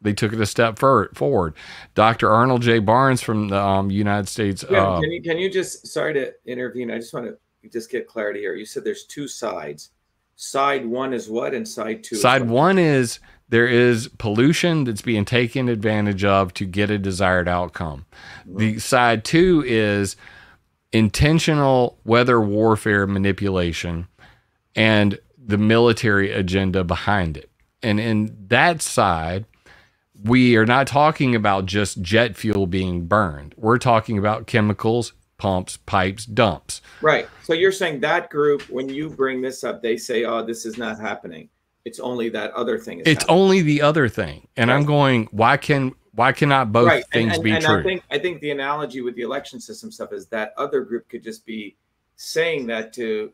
They took it a step forward. Dr. Arnold J. Barnes from the United States. Yeah, can you just, sorry to intervene. I just want to just get clarity here. You said there's two sides. Side one is what and side two? Side one is there is pollution that's being taken advantage of to get a desired outcome. Mm-hmm. The side two is intentional weather warfare manipulation and the military agenda behind it. And in that side, we are not talking about just jet fuel being burned. We're talking about chemicals, pumps, pipes, dumps. Right. So you're saying that group, when you bring this up, they say, oh, this is not happening. It's only that other thing is happening. Only the other thing. And right. I'm going, why cannot both things be true? I think the analogy with the election system stuff is that other group could just be saying that to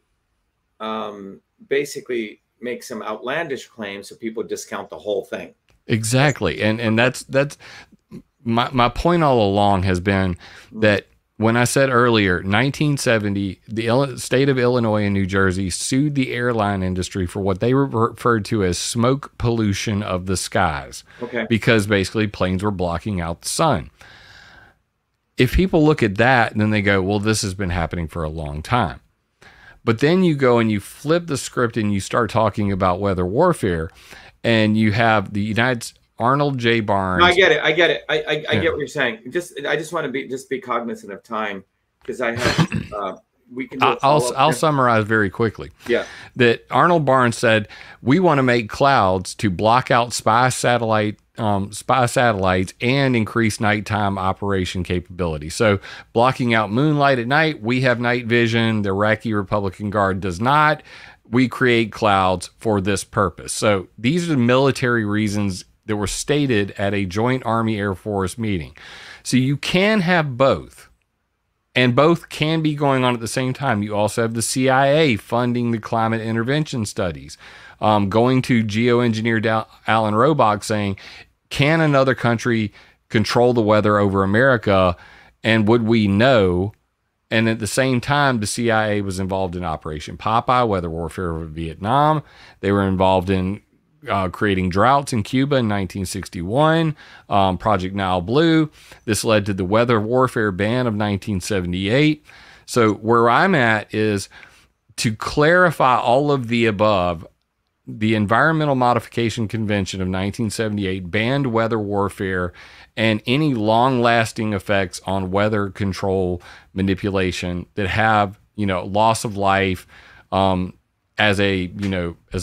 basically make some outlandish claims so people discount the whole thing. Exactly. And that's my point all along has been that when I said earlier, 1970, the state of Illinois and New Jersey sued the airline industry for what they referred to as smoke pollution of the skies. Okay. Because basically planes were blocking out the sun. If people look at that, then they go, well, this has been happening for a long time. But then you go and you flip the script and you start talking about weather warfare, and you have the Arnold J. Barnes. No, I get it. I get what you're saying. I just want to be cognizant of time, because I have we can. I'll summarize very quickly. Yeah. That Arnold Barnes said, we want to make clouds to block out spy satellites and increase nighttime operation capability. So blocking out moonlight at night, we have night vision. The Iraqi Republican Guard does not. We create clouds for this purpose. So these are the military reasons that were stated at a joint Army Air Force meeting. So you can have both, and both can be going on at the same time. You also have the CIA funding the climate intervention studies, going to geoengineer Alan Robach saying, can another country control the weather over America, and would we know? And at the same time, the CIA was involved in Operation Popeye, weather warfare over Vietnam. They were involved in creating droughts in Cuba in 1961, Project Nile Blue. This led to the weather warfare ban of 1978. So where I'm at is to clarify all of the above. The Environmental Modification Convention of 1978 banned weather warfare and any long-lasting effects on weather control manipulation that have, loss of life as a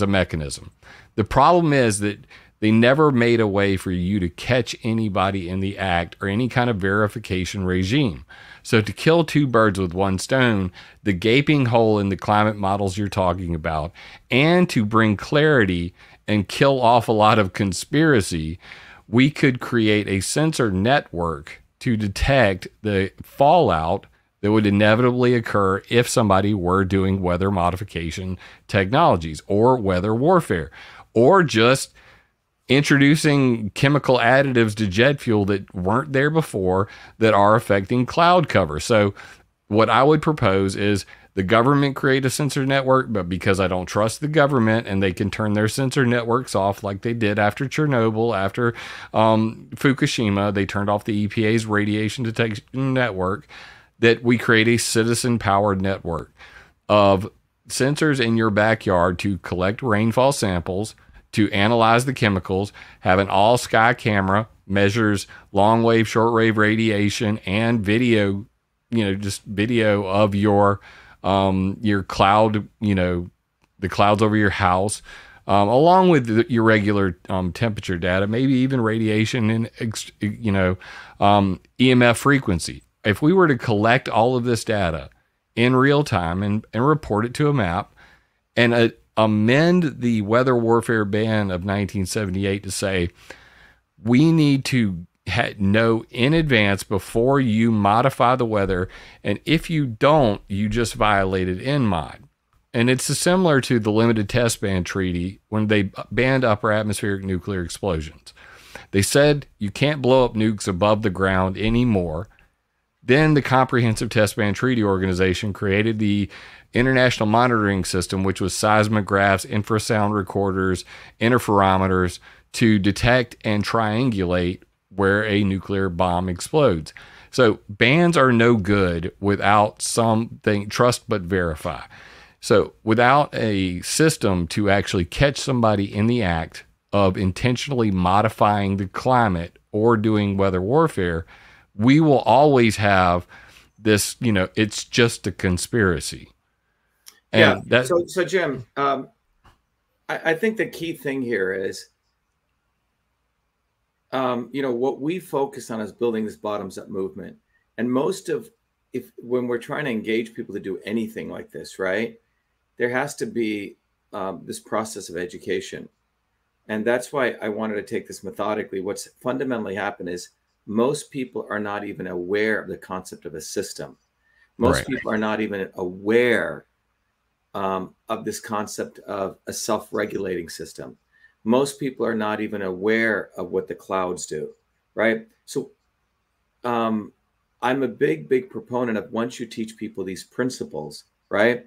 mechanism. The problem is that they never made a way for you to catch anybody in the act or any kind of verification regime. So to kill two birds with one stone, the gaping hole in the climate models you're talking about, and to bring clarity and kill off a lot of conspiracy, we could create a sensor network to detect the fallout that would inevitably occur if somebody were doing weather modification technologies or weather warfare, or just introducing chemical additives to jet fuel that weren't there before that are affecting cloud cover. So what I would propose is the government create a sensor network, but because I don't trust the government and they can turn their sensor networks off like they did after Chernobyl, after Fukushima, they turned off the EPA's radiation detection network, that we create a citizen-powered network of sensors in your backyard to collect rainfall samples, to analyze the chemicals, have an all-sky camera, measures long-wave, short-wave radiation, and video, just video of your cloud, the clouds over your house, along with your regular temperature data, maybe even radiation and, EMF frequency. If we were to collect all of this data in real time and report it to a map and amend the weather warfare ban of 1978 to say, we need to know in advance before you modify the weather. And if you don't, you just violated NMOD. And it's similar to the Limited Test Ban Treaty when they banned upper atmospheric nuclear explosions. They said you can't blow up nukes above the ground anymore. Then the Comprehensive Test Ban Treaty Organization created the International Monitoring System, which was seismographs, infrasound recorders, interferometers to detect and triangulate where a nuclear bomb explodes. So bans are no good without something, trust but verify. So without a system to actually catch somebody in the act of intentionally modifying the climate or doing weather warfare, we will always have this, it's just a conspiracy. And So Jim, I think the key thing here is, what we focus on is building this bottoms up movement. And when we're trying to engage people to do anything like this, right, there has to be this process of education. And that's why I wanted to take this methodically. What's fundamentally happened is most people are not even aware of the concept of a system. Most people are not even aware of this concept of a self-regulating system. Most people are not even aware of what the clouds do, right? So I'm a big proponent of, once you teach people these principles, right,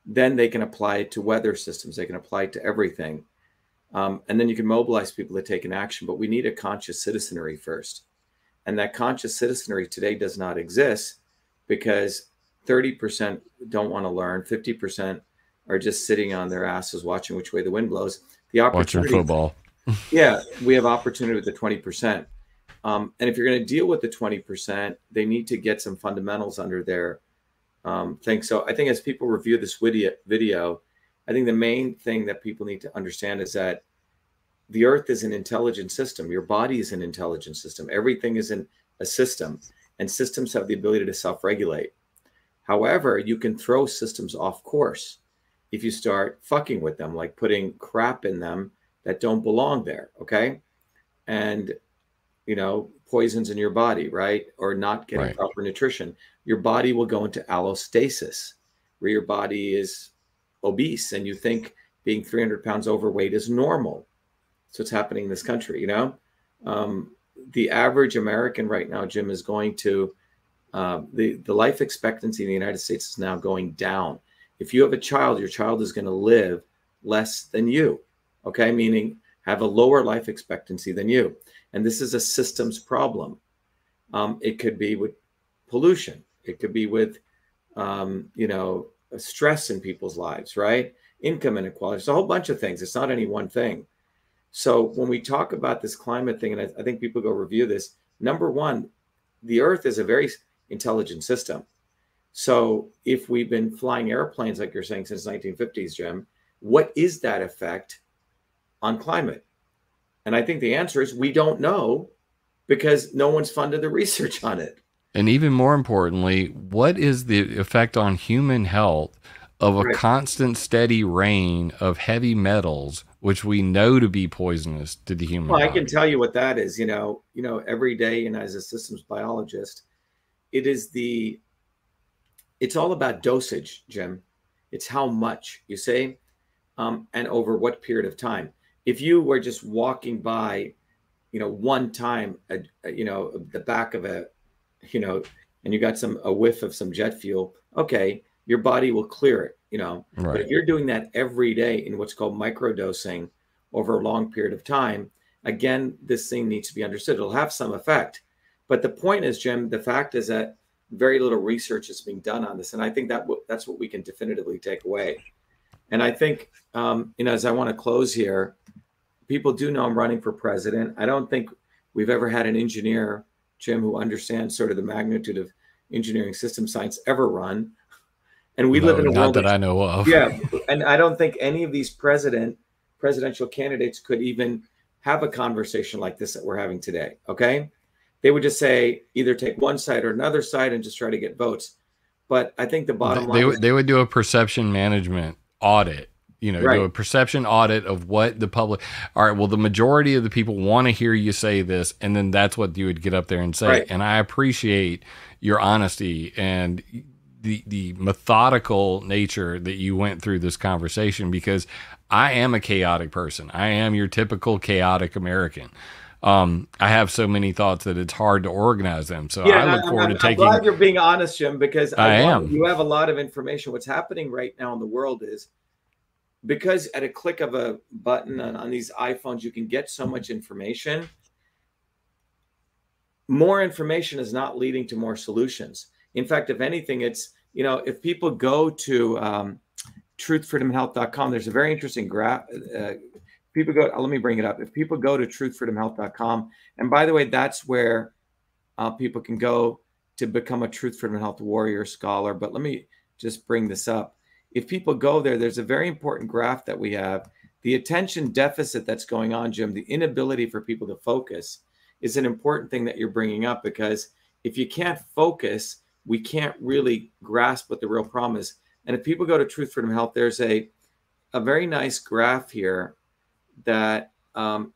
then they can apply it to weather systems. They can apply it to everything. And then you can mobilize people to take an action. But we need a conscious citizenry first. And that conscious citizenry today does not exist, because 30% don't want to learn, 50% are just sitting on their asses watching which way the wind blows. The opportunity, watching football. Yeah, we have opportunity with the 20%. And if you're going to deal with the 20%, they need to get some fundamentals under their thing. So I think as people review this video, I think the main thing that people need to understand is that the earth is an intelligent system. Your body is an intelligent system. Everything is in a system, and systems have the ability to self-regulate. However, you can throw systems off course if you start fucking with them, like putting crap in them that don't belong there, okay? And, you know, poisons in your body, right? Or not getting proper nutrition. Your body will go into allostasis, where your body is obese and you think being 300 pounds overweight is normal. So it's happening in this country, you know? The average American right now, Jim, is going to, the life expectancy in the United States is now going down. If you have a child, your child is going to live less than you, okay? Meaning have a lower life expectancy than you. And this is a systems problem. It could be with pollution. It could be with, you know, stress in people's lives, right? Income inequality. It's a whole bunch of things. It's not any one thing. So when we talk about this climate thing, and I think people go review this, number one, the earth is a very intelligent system. So if we've been flying airplanes, like you're saying, since 1950s, Jim, what is that effect on climate? And I think the answer is we don't know, because no one's funded the research on it. And even more importantly, what is the effect on human health of a constant steady rain of heavy metals, which we know to be poisonous to the human body? I can tell you what that is. You know, every day, and as a systems biologist, it's all about dosage, Jim. It's how much, you say, and over what period of time. If you were just walking by, you know, one time, you know, the back of a, you know, and you got a whiff of some jet fuel, okay, your body will clear it, you know. Right. But if you're doing that every day in what's called microdosing over a long period of time, again, this thing needs to be understood. It'll have some effect. But the point is, Jim, the fact is that very little research is being done on this. And I think that's what we can definitively take away. And I think, you know, as I want to close here, people do know I'm running for president. I don't think we've ever had an engineer, Jim, who understands sort of the magnitude of engineering system science ever run. And we live in a world that I know of. Yeah. And I don't think any of these presidential candidates could even have a conversation like this that we're having today. Okay. They would just say either take one side or another side and just try to get votes. But I think the bottom line, they would do a perception management audit, you know, do a perception audit of what the public, all right, well, the majority of the people want to hear you say this. And then that's what you would get up there and say. And I appreciate your honesty and the methodical nature that you went through this conversation, because I am a chaotic person. I am your typical chaotic American. I have so many thoughts that it's hard to organize them. So I look forward to taking. I'm glad you're being honest, Jim, because you have a lot of information. What's happening right now in the world is, because at a click of a button on these iPhones, you can get so much information. More information is not leading to more solutions. In fact, if anything, it's, you know, if people go to truthfreedomhealth.com, there's a very interesting graph. People go, let me bring it up. If people go to truthfreedomhealth.com, and by the way, that's where people can go to become a Truth Freedom Health warrior scholar. But let me just bring this up. If people go there, there's a very important graph that we have. The attention deficit that's going on, Jim, the inability for people to focus is an important thing that you're bringing up, because if you can't focus, we can't really grasp what the real problem is. And if people go to Truth Freedom Health, there's a very nice graph here that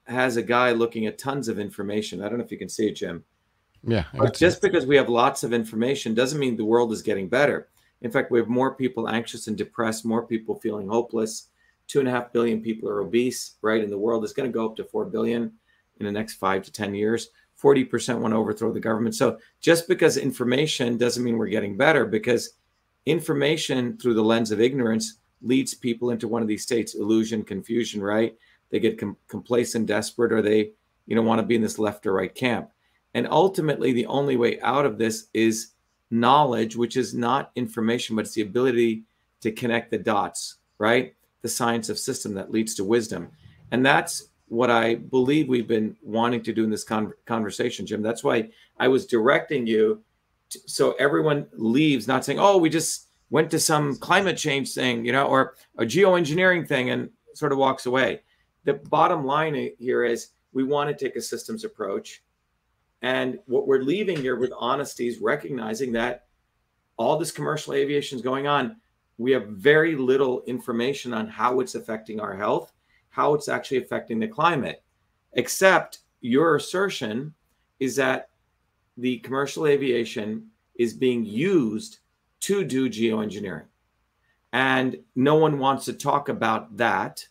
has a guy looking at tons of information. I don't know if you can see it, Jim. Yeah. But just because we have lots of information doesn't mean the world is getting better. In fact, we have more people anxious and depressed, more people feeling hopeless. 2.5 billion people are obese, right? In the world, it's going to go up to 4 billion in the next 5 to 10 years. 40% want to overthrow the government. So just because information doesn't mean we're getting better, because information through the lens of ignorance leads people into one of these states: illusion, confusion, right? They get complacent, desperate, or they, want to be in this left or right camp. And ultimately, the only way out of this is knowledge, which is not information, but it's the ability to connect the dots, right? The science of system that leads to wisdom. And that's what I believe we've been wanting to do in this conversation, Jim. That's why I was directing you so everyone leaves not saying, oh, we just went to some climate change thing, or a geoengineering thing, and sort of walks away. The bottom line here is we want to take a systems approach. And what we're leaving here with honesty is recognizing that all this commercial aviation is going on. We have very little information on how it's affecting our health, how it's actually affecting the climate, except your assertion is that the commercial aviation is being used to do geoengineering. And no one wants to talk about that.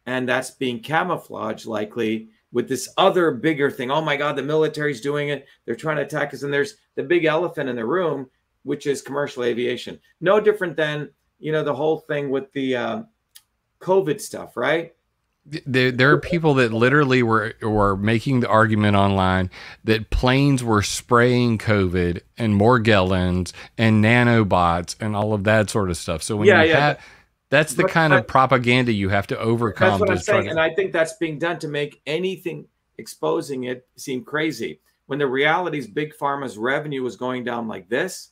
And that's being camouflaged likely with this other bigger thing. Oh my God, the military's doing it. They're trying to attack us. And there's the big elephant in the room, which is commercial aviation. No different than, the whole thing with the COVID stuff, right? There are people that literally were making the argument online that planes were spraying COVID and Morgellons and nanobots and all of that sort of stuff. So when that's the kind of propaganda you have to overcome. That's what I'm saying. And I think that's being done to make anything exposing it seem crazy. When the reality is big pharma's revenue was going down like this.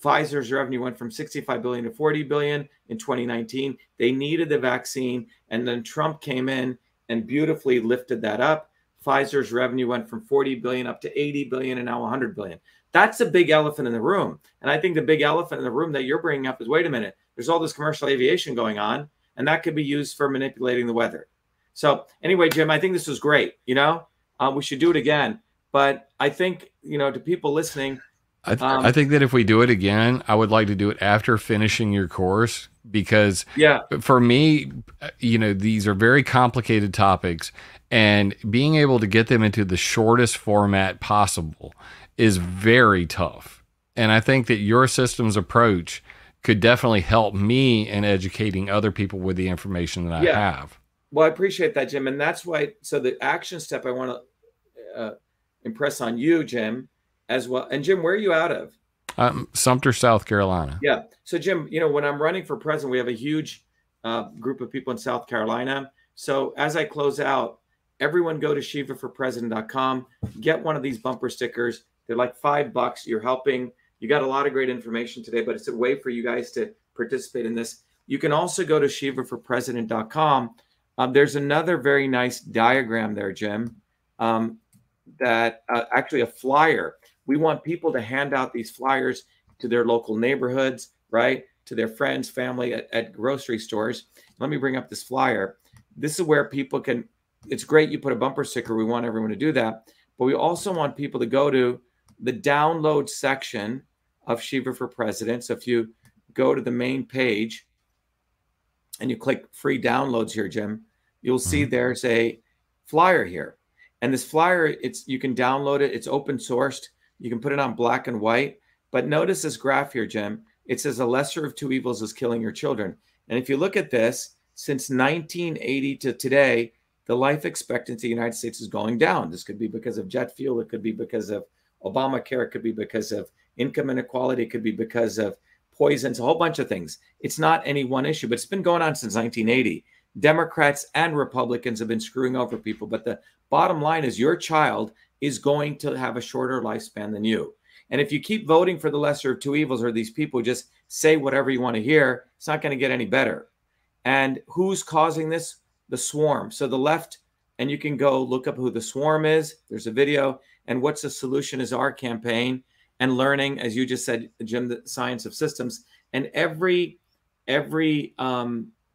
Pfizer's revenue went from 65 billion to 40 billion in 2019. They needed the vaccine, and then Trump came in and beautifully lifted that up. Pfizer's revenue went from 40 billion up to 80 billion and now 100 billion. That's a big elephant in the room. And I think the big elephant in the room that you're bringing up is, wait a minute, there's all this commercial aviation going on, and that could be used for manipulating the weather. So anyway, Jim, I think this was great. We should do it again. But I think, to people listening, I think that if we do it again, I would like to do it after finishing your course, because for me, these are very complicated topics, and being able to get them into the shortest format possible is very tough. And I think that your systems approach could definitely help me in educating other people with the information that I have. Well, I appreciate that, Jim. And that's why, so the action step I want to impress on you, Jim, as well. And Jim, where are you out of? Sumter, South Carolina. Yeah. So Jim, when I'm running for president, we have a huge group of people in South Carolina. So as I close out, everyone go to shivaforpresident.com, get one of these bumper stickers. They're like $5. You're helping. You got a lot of great information today, but it's a way for you guys to participate in this. You can also go to shivaforpresident.com. There's another very nice diagram there, Jim, that actually a flyer. We want people to hand out these flyers to their local neighborhoods, right? To their friends, family, at grocery stores. Let me bring up this flyer. This is where people can, it's great you put a bumper sticker. We want everyone to do that. But we also want people to go to the download section of Shiva for President. So if you go to the main page and you click free downloads here, Jim, you'll see there's a flyer here. And this flyer, you can download it. It's open sourced. You can put it on black and white. But notice this graph here, Jim. It says a lesser of two evils is killing your children. And if you look at this, since 1980 to today, the life expectancy in the United States is going down. This could be because of jet fuel. It could be because of Obamacare. It could be because of income inequality. It could be because of poisons, a whole bunch of things. It's not any one issue, but it's been going on since 1980. Democrats and Republicans have been screwing over people. But the bottom line is your child is going to have a shorter lifespan than you. And if you keep voting for the lesser of two evils, or these people just say whatever you want to hear, it's not going to get any better. And who's causing this? The swarm. So the left, and you can go look up who the swarm is. There's a video. And what's the solution is our campaign, and learning, as you just said, Jim, the science of systems. And every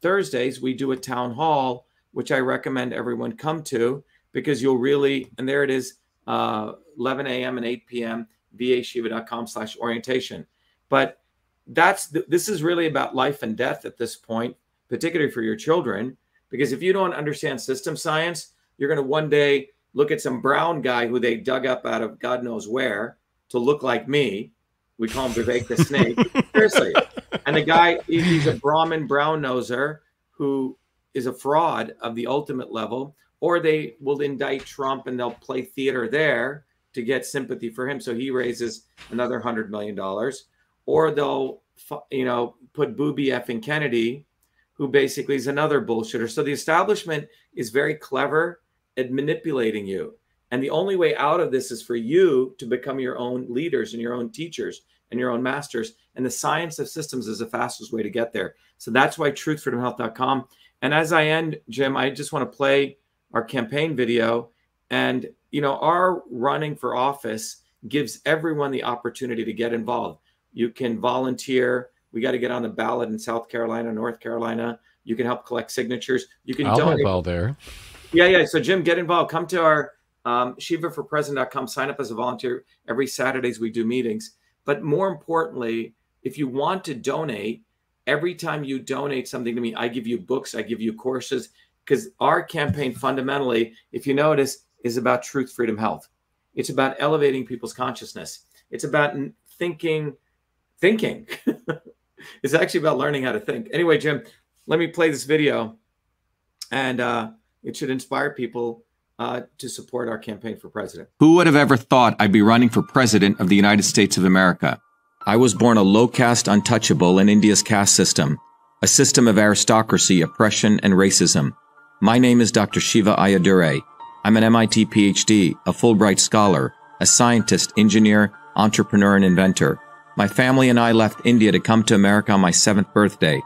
Thursdays, we do a town hall, which I recommend everyone come to, because you'll really, and there it is, 11 a.m. and 8 p.m., vashiva.com/orientation. But this is really about life and death at this point, particularly for your children, because if you don't understand system science, you're going to one day look at some brown guy who they dug up out of God knows where to look like me. We call him Vivek the Snake. Seriously. And the guy, he's a Brahmin brown noser who is a fraud of the ultimate level, or they will indict Trump and they'll play theater there to get sympathy for him. So he raises another $100 million. Or they'll, put Booby effing Kennedy, who basically is another bullshitter. So the establishment is very clever at manipulating you. And the only way out of this is for you to become your own leaders and your own teachers and your own masters. And the science of systems is the fastest way to get there. So that's why truthfreedomhealth.com. And as I end, Jim, I just want to play our campaign video. And, our running for office gives everyone the opportunity to get involved. You can volunteer. We got to get on the ballot in South Carolina, North Carolina. You can help collect signatures. You can donate. Help out there. Yeah. So Jim, get involved. Come to our ShivaForPresident.com. Sign up as a volunteer. Every Saturdays we do meetings. But more importantly, if you want to donate, every time you donate something to me, I give you books, I give you courses, because our campaign fundamentally, if you notice, is about truth, freedom, health. It's about elevating people's consciousness. It's about thinking. It's actually about learning how to think. Anyway, Jim, let me play this video, and it should inspire people to support our campaign for president. Who would have ever thought I'd be running for president of the United States of America? I was born a low caste untouchable in India's caste system, a system of aristocracy, oppression, and racism. My name is Dr.SHIVA Ayyadurai. I'm an MIT PhD, a Fulbright scholar, a scientist, engineer, entrepreneur, and inventor. My family and I left India to come to America on my 7th birthday.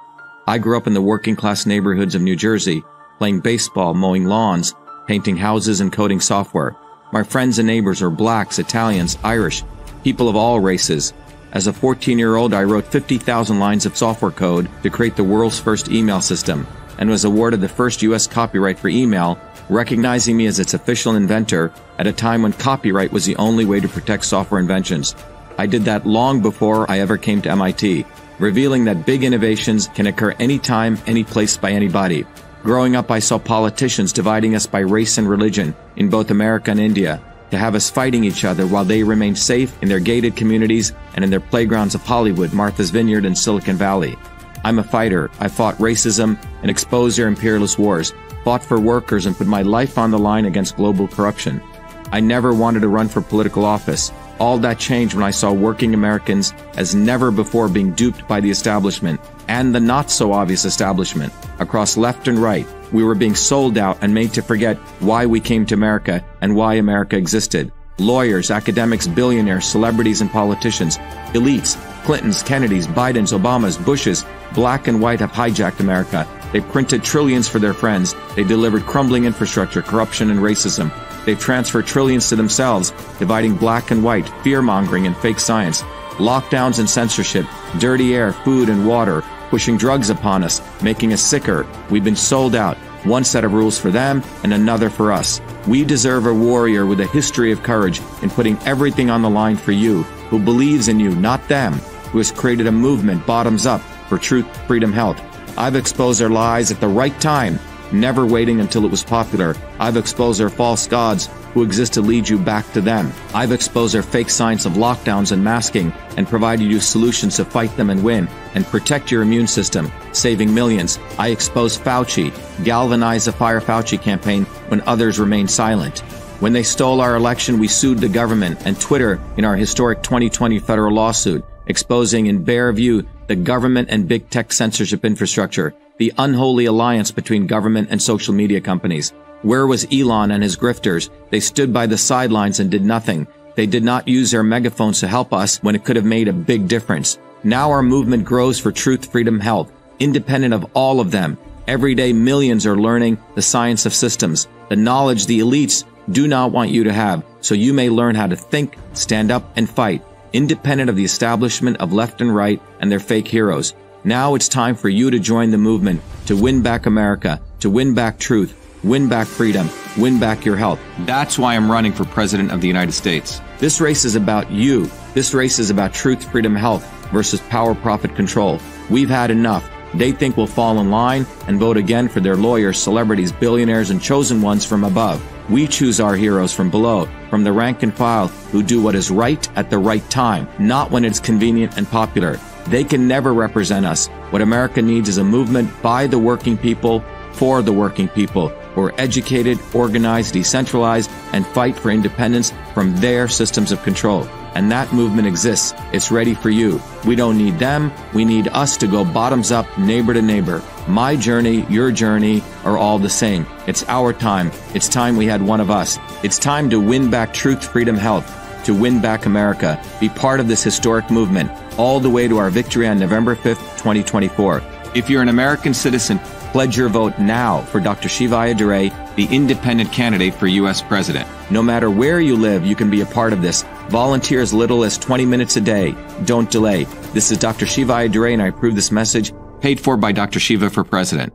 I grew up in the working-class neighborhoods of New Jersey, playing baseball, mowing lawns, painting houses, and coding software. My friends and neighbors are blacks, Italians, Irish, people of all races. As a 14-year-old, I wrote 50,000 lines of software code to create the world's first email system, and was awarded the first U.S. copyright for email, recognizing me as its official inventor at a time when copyright was the only way to protect software inventions. I did that long before I ever came to MIT, revealing that big innovations can occur anytime, any place, by anybody. Growing up, I saw politicians dividing us by race and religion in both America and India, to have us fighting each other while they remained safe in their gated communities and in their playgrounds of Hollywood, Martha's Vineyard, and Silicon Valley. I'm a fighter. I fought racism and exposed their imperialist wars, fought for workers, and put my life on the line against global corruption. I never wanted to run for political office. All that changed when I saw working Americans as never before being duped by the establishment and the not-so-obvious establishment. Across left and right, we were being sold out and made to forget why we came to America and why America existed. Lawyers, academics, billionaires, celebrities, and politicians, elites, Clintons, Kennedys, Bidens, Obamas, Bushes, black and white have hijacked America. They printed trillions for their friends. They delivered crumbling infrastructure, corruption, and racism. They've transferred trillions to themselves, dividing black and white, fear-mongering, and fake science. Lockdowns and censorship, dirty air, food, and water, pushing drugs upon us, making us sicker. We've been sold out. One set of rules for them and another for us. We deserve a warrior with a history of courage in putting everything on the line for you, who believes in you, not them, who has created a movement bottoms up for truth, freedom, health. I've exposed their lies at the right time, never waiting until it was popular. I've exposed their false gods who exist to lead you back to them. I've exposed their fake science of lockdowns and masking and provided you solutions to fight them and win and protect your immune system, saving millions. I exposed Fauci, galvanized the Fire Fauci campaign when others remained silent. When they stole our election, we sued the government and Twitter in our historic 2020 federal lawsuit, exposing in bare view the government and big tech censorship infrastructure, the unholy alliance between government and social media companies. Where was Elon and his grifters? They stood by the sidelines and did nothing. They did not use their megaphones to help us when it could have made a big difference. Now our movement grows for truth, freedom, health, independent of all of them. Every day millions are learning the science of systems, the knowledge the elites do not want you to have, so you may learn how to think, stand up, and fight, independent of the establishment of left and right and their fake heroes. Now it's time for you to join the movement, to win back America, to win back truth, win back freedom, win back your health. That's why I'm running for President of the United States. This race is about you. This race is about truth, freedom, health. versus power profit control. We've had enough. They think we'll fall in line and vote again for their lawyers, celebrities, billionaires, and chosen ones from above. We choose our heroes from below, from the rank and file, who do what is right at the right time, not when it's convenient and popular. They can never represent us. What America needs is a movement by the working people, for the working people, who are educated, organized, decentralized, and fight for independence from their systems of control. And that movement exists. It's ready for you. We don't need them. We need us to go bottoms up, neighbor to neighbor. My journey, your journey are all the same. It's our time. It's time we had one of us. It's time to win back truth, freedom, health, to win back America. Be part of this historic movement, all the way to our victory on November 5th, 2024. If you're an American citizen, pledge your vote now for Dr. Shiva Ayyadurai, the independent candidate for U.S. President. No matter where you live, you can be a part of this. Volunteer as little as 20 minutes a day. Don't delay. This is Dr. Shiva Ayyadurai, and I approve this message, paid for by Dr. Shiva for President.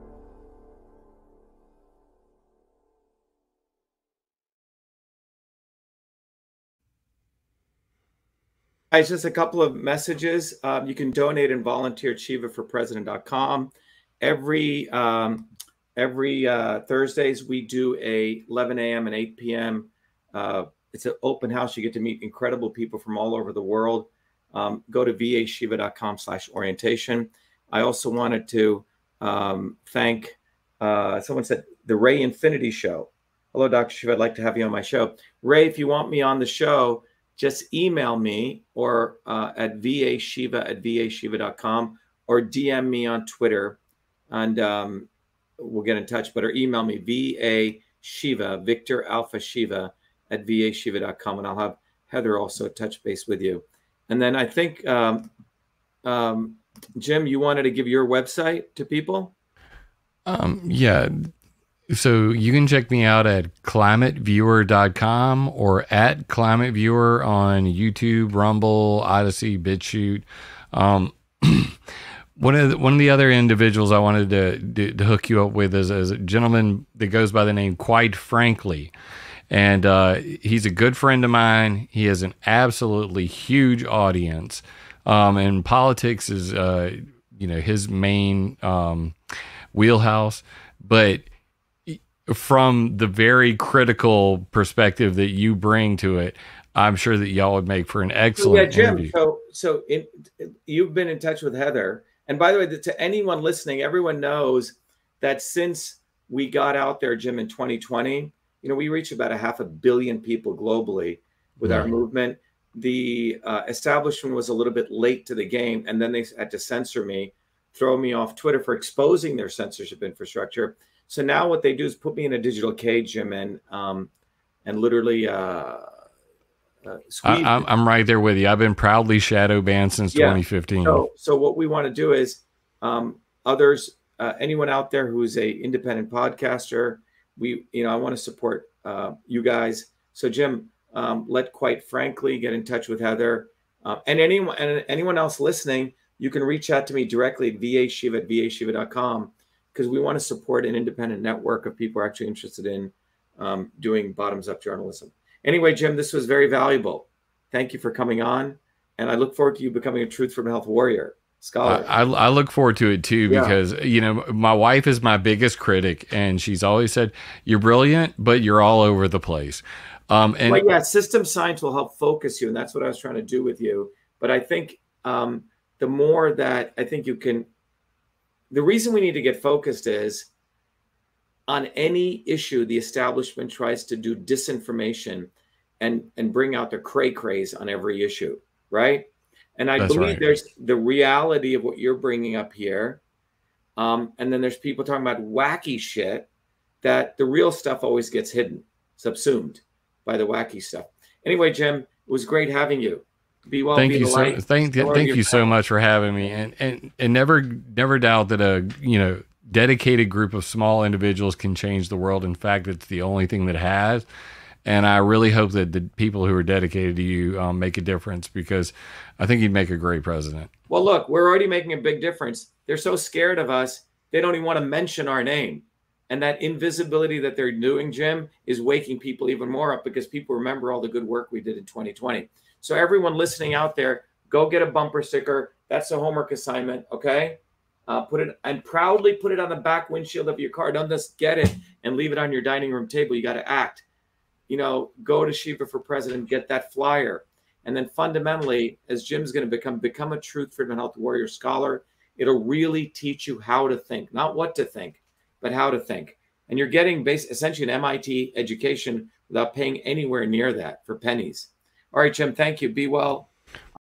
Guys, just a couple of messages. You can donate and volunteer at ShivaForPresident.com. Every Thursdays, we do a 11 a.m. and 8 p.m. It's an open house. You get to meet incredible people from all over the world. Go to vashiva.com/orientation. I also wanted to thank, someone said, the Ray Infinity Show. Hello, Dr. Shiva. I'd like to have you on my show. Ray, if you want me on the show, just email me or at vashiva@vashiva.com or DM me on Twitter, and we'll get in touch. But or email me, VA-SHIVA, Victor Alpha Shiva @vashiva.com, and I'll have Heather also touch base with you. And then I think, Jim, you wanted to give your website to people? Yeah. So you can check me out at ClimateViewer.com or at ClimateViewer on YouTube, Rumble, Odyssey, BitChute. One of the other individuals I wanted to hook you up with is a gentleman that goes by the name Quite Frankly. And he's a good friend of mine. He has an absolutely huge audience. And politics is, his main wheelhouse. But from the very critical perspective that you bring to it, I'm sure that y'all would make for an excellent interview. So you've been in touch with Heather. And by the way, to anyone listening, everyone knows that since we got out there, Jim, in 2020, we reached about 500 million people globally with our movement. The establishment was a little bit late to the game, and then they had to censor me, throw me off Twitter for exposing their censorship infrastructure. So now what they do is put me in a digital cage, Jim, and literally squeeze. I'm right there with you. I've been proudly shadow banned since 2015. So what we want to do is others, anyone out there who's a independent podcaster, I want to support you guys. So Jim, let Quite Frankly get in touch with Heather, and anyone else listening. You can reach out to me directly at vashiva@vashiva.com. because we want to support an independent network of people who are actually interested in doing bottoms-up journalism. Anyway, Jim, this was very valuable. Thank you for coming on, and I look forward to you becoming a Truth from Health warrior scholar. I look forward to it too, because my wife is my biggest critic, and she's always said, "You're brilliant, but you're all over the place." System science will help focus you, and that's what I was trying to do with you. But I think the more that I think you can. The reason we need to get focused is on any issue, the establishment tries to do disinformation and bring out their cray-crays on every issue, right? And I believe there's the reality of what you're bringing up here. And then there's people talking about wacky shit that the real stuff always gets hidden, subsumed by the wacky stuff. Anyway, Jim, it was great having you. Be well. Thank you so much for having me, and never doubt that a dedicated group of small individuals can change the world. In fact, it's the only thing that has. And I really hope that the people who are dedicated to you make a difference, because I think you'd make a great president. Well, look, we're already making a big difference. They're so scared of us, they don't even want to mention our name. And that invisibility that they're doing, Jim, is waking people even more up, because people remember all the good work we did in 2020. So everyone listening out there, go get a bumper sticker, That's a homework assignment, okay? Put it and proudly put it on the back windshield of your car. Don't just get it and leave it on your dining room table. You got to act. You know, go to Shiva for President, get that flyer. And then fundamentally, as Jim's going to become a truth freedom and health warrior scholar, it'll really teach you how to think, not what to think, but how to think. And you're getting essentially an MIT education without paying anywhere near that for pennies. All right, Jim, thank you. Be well.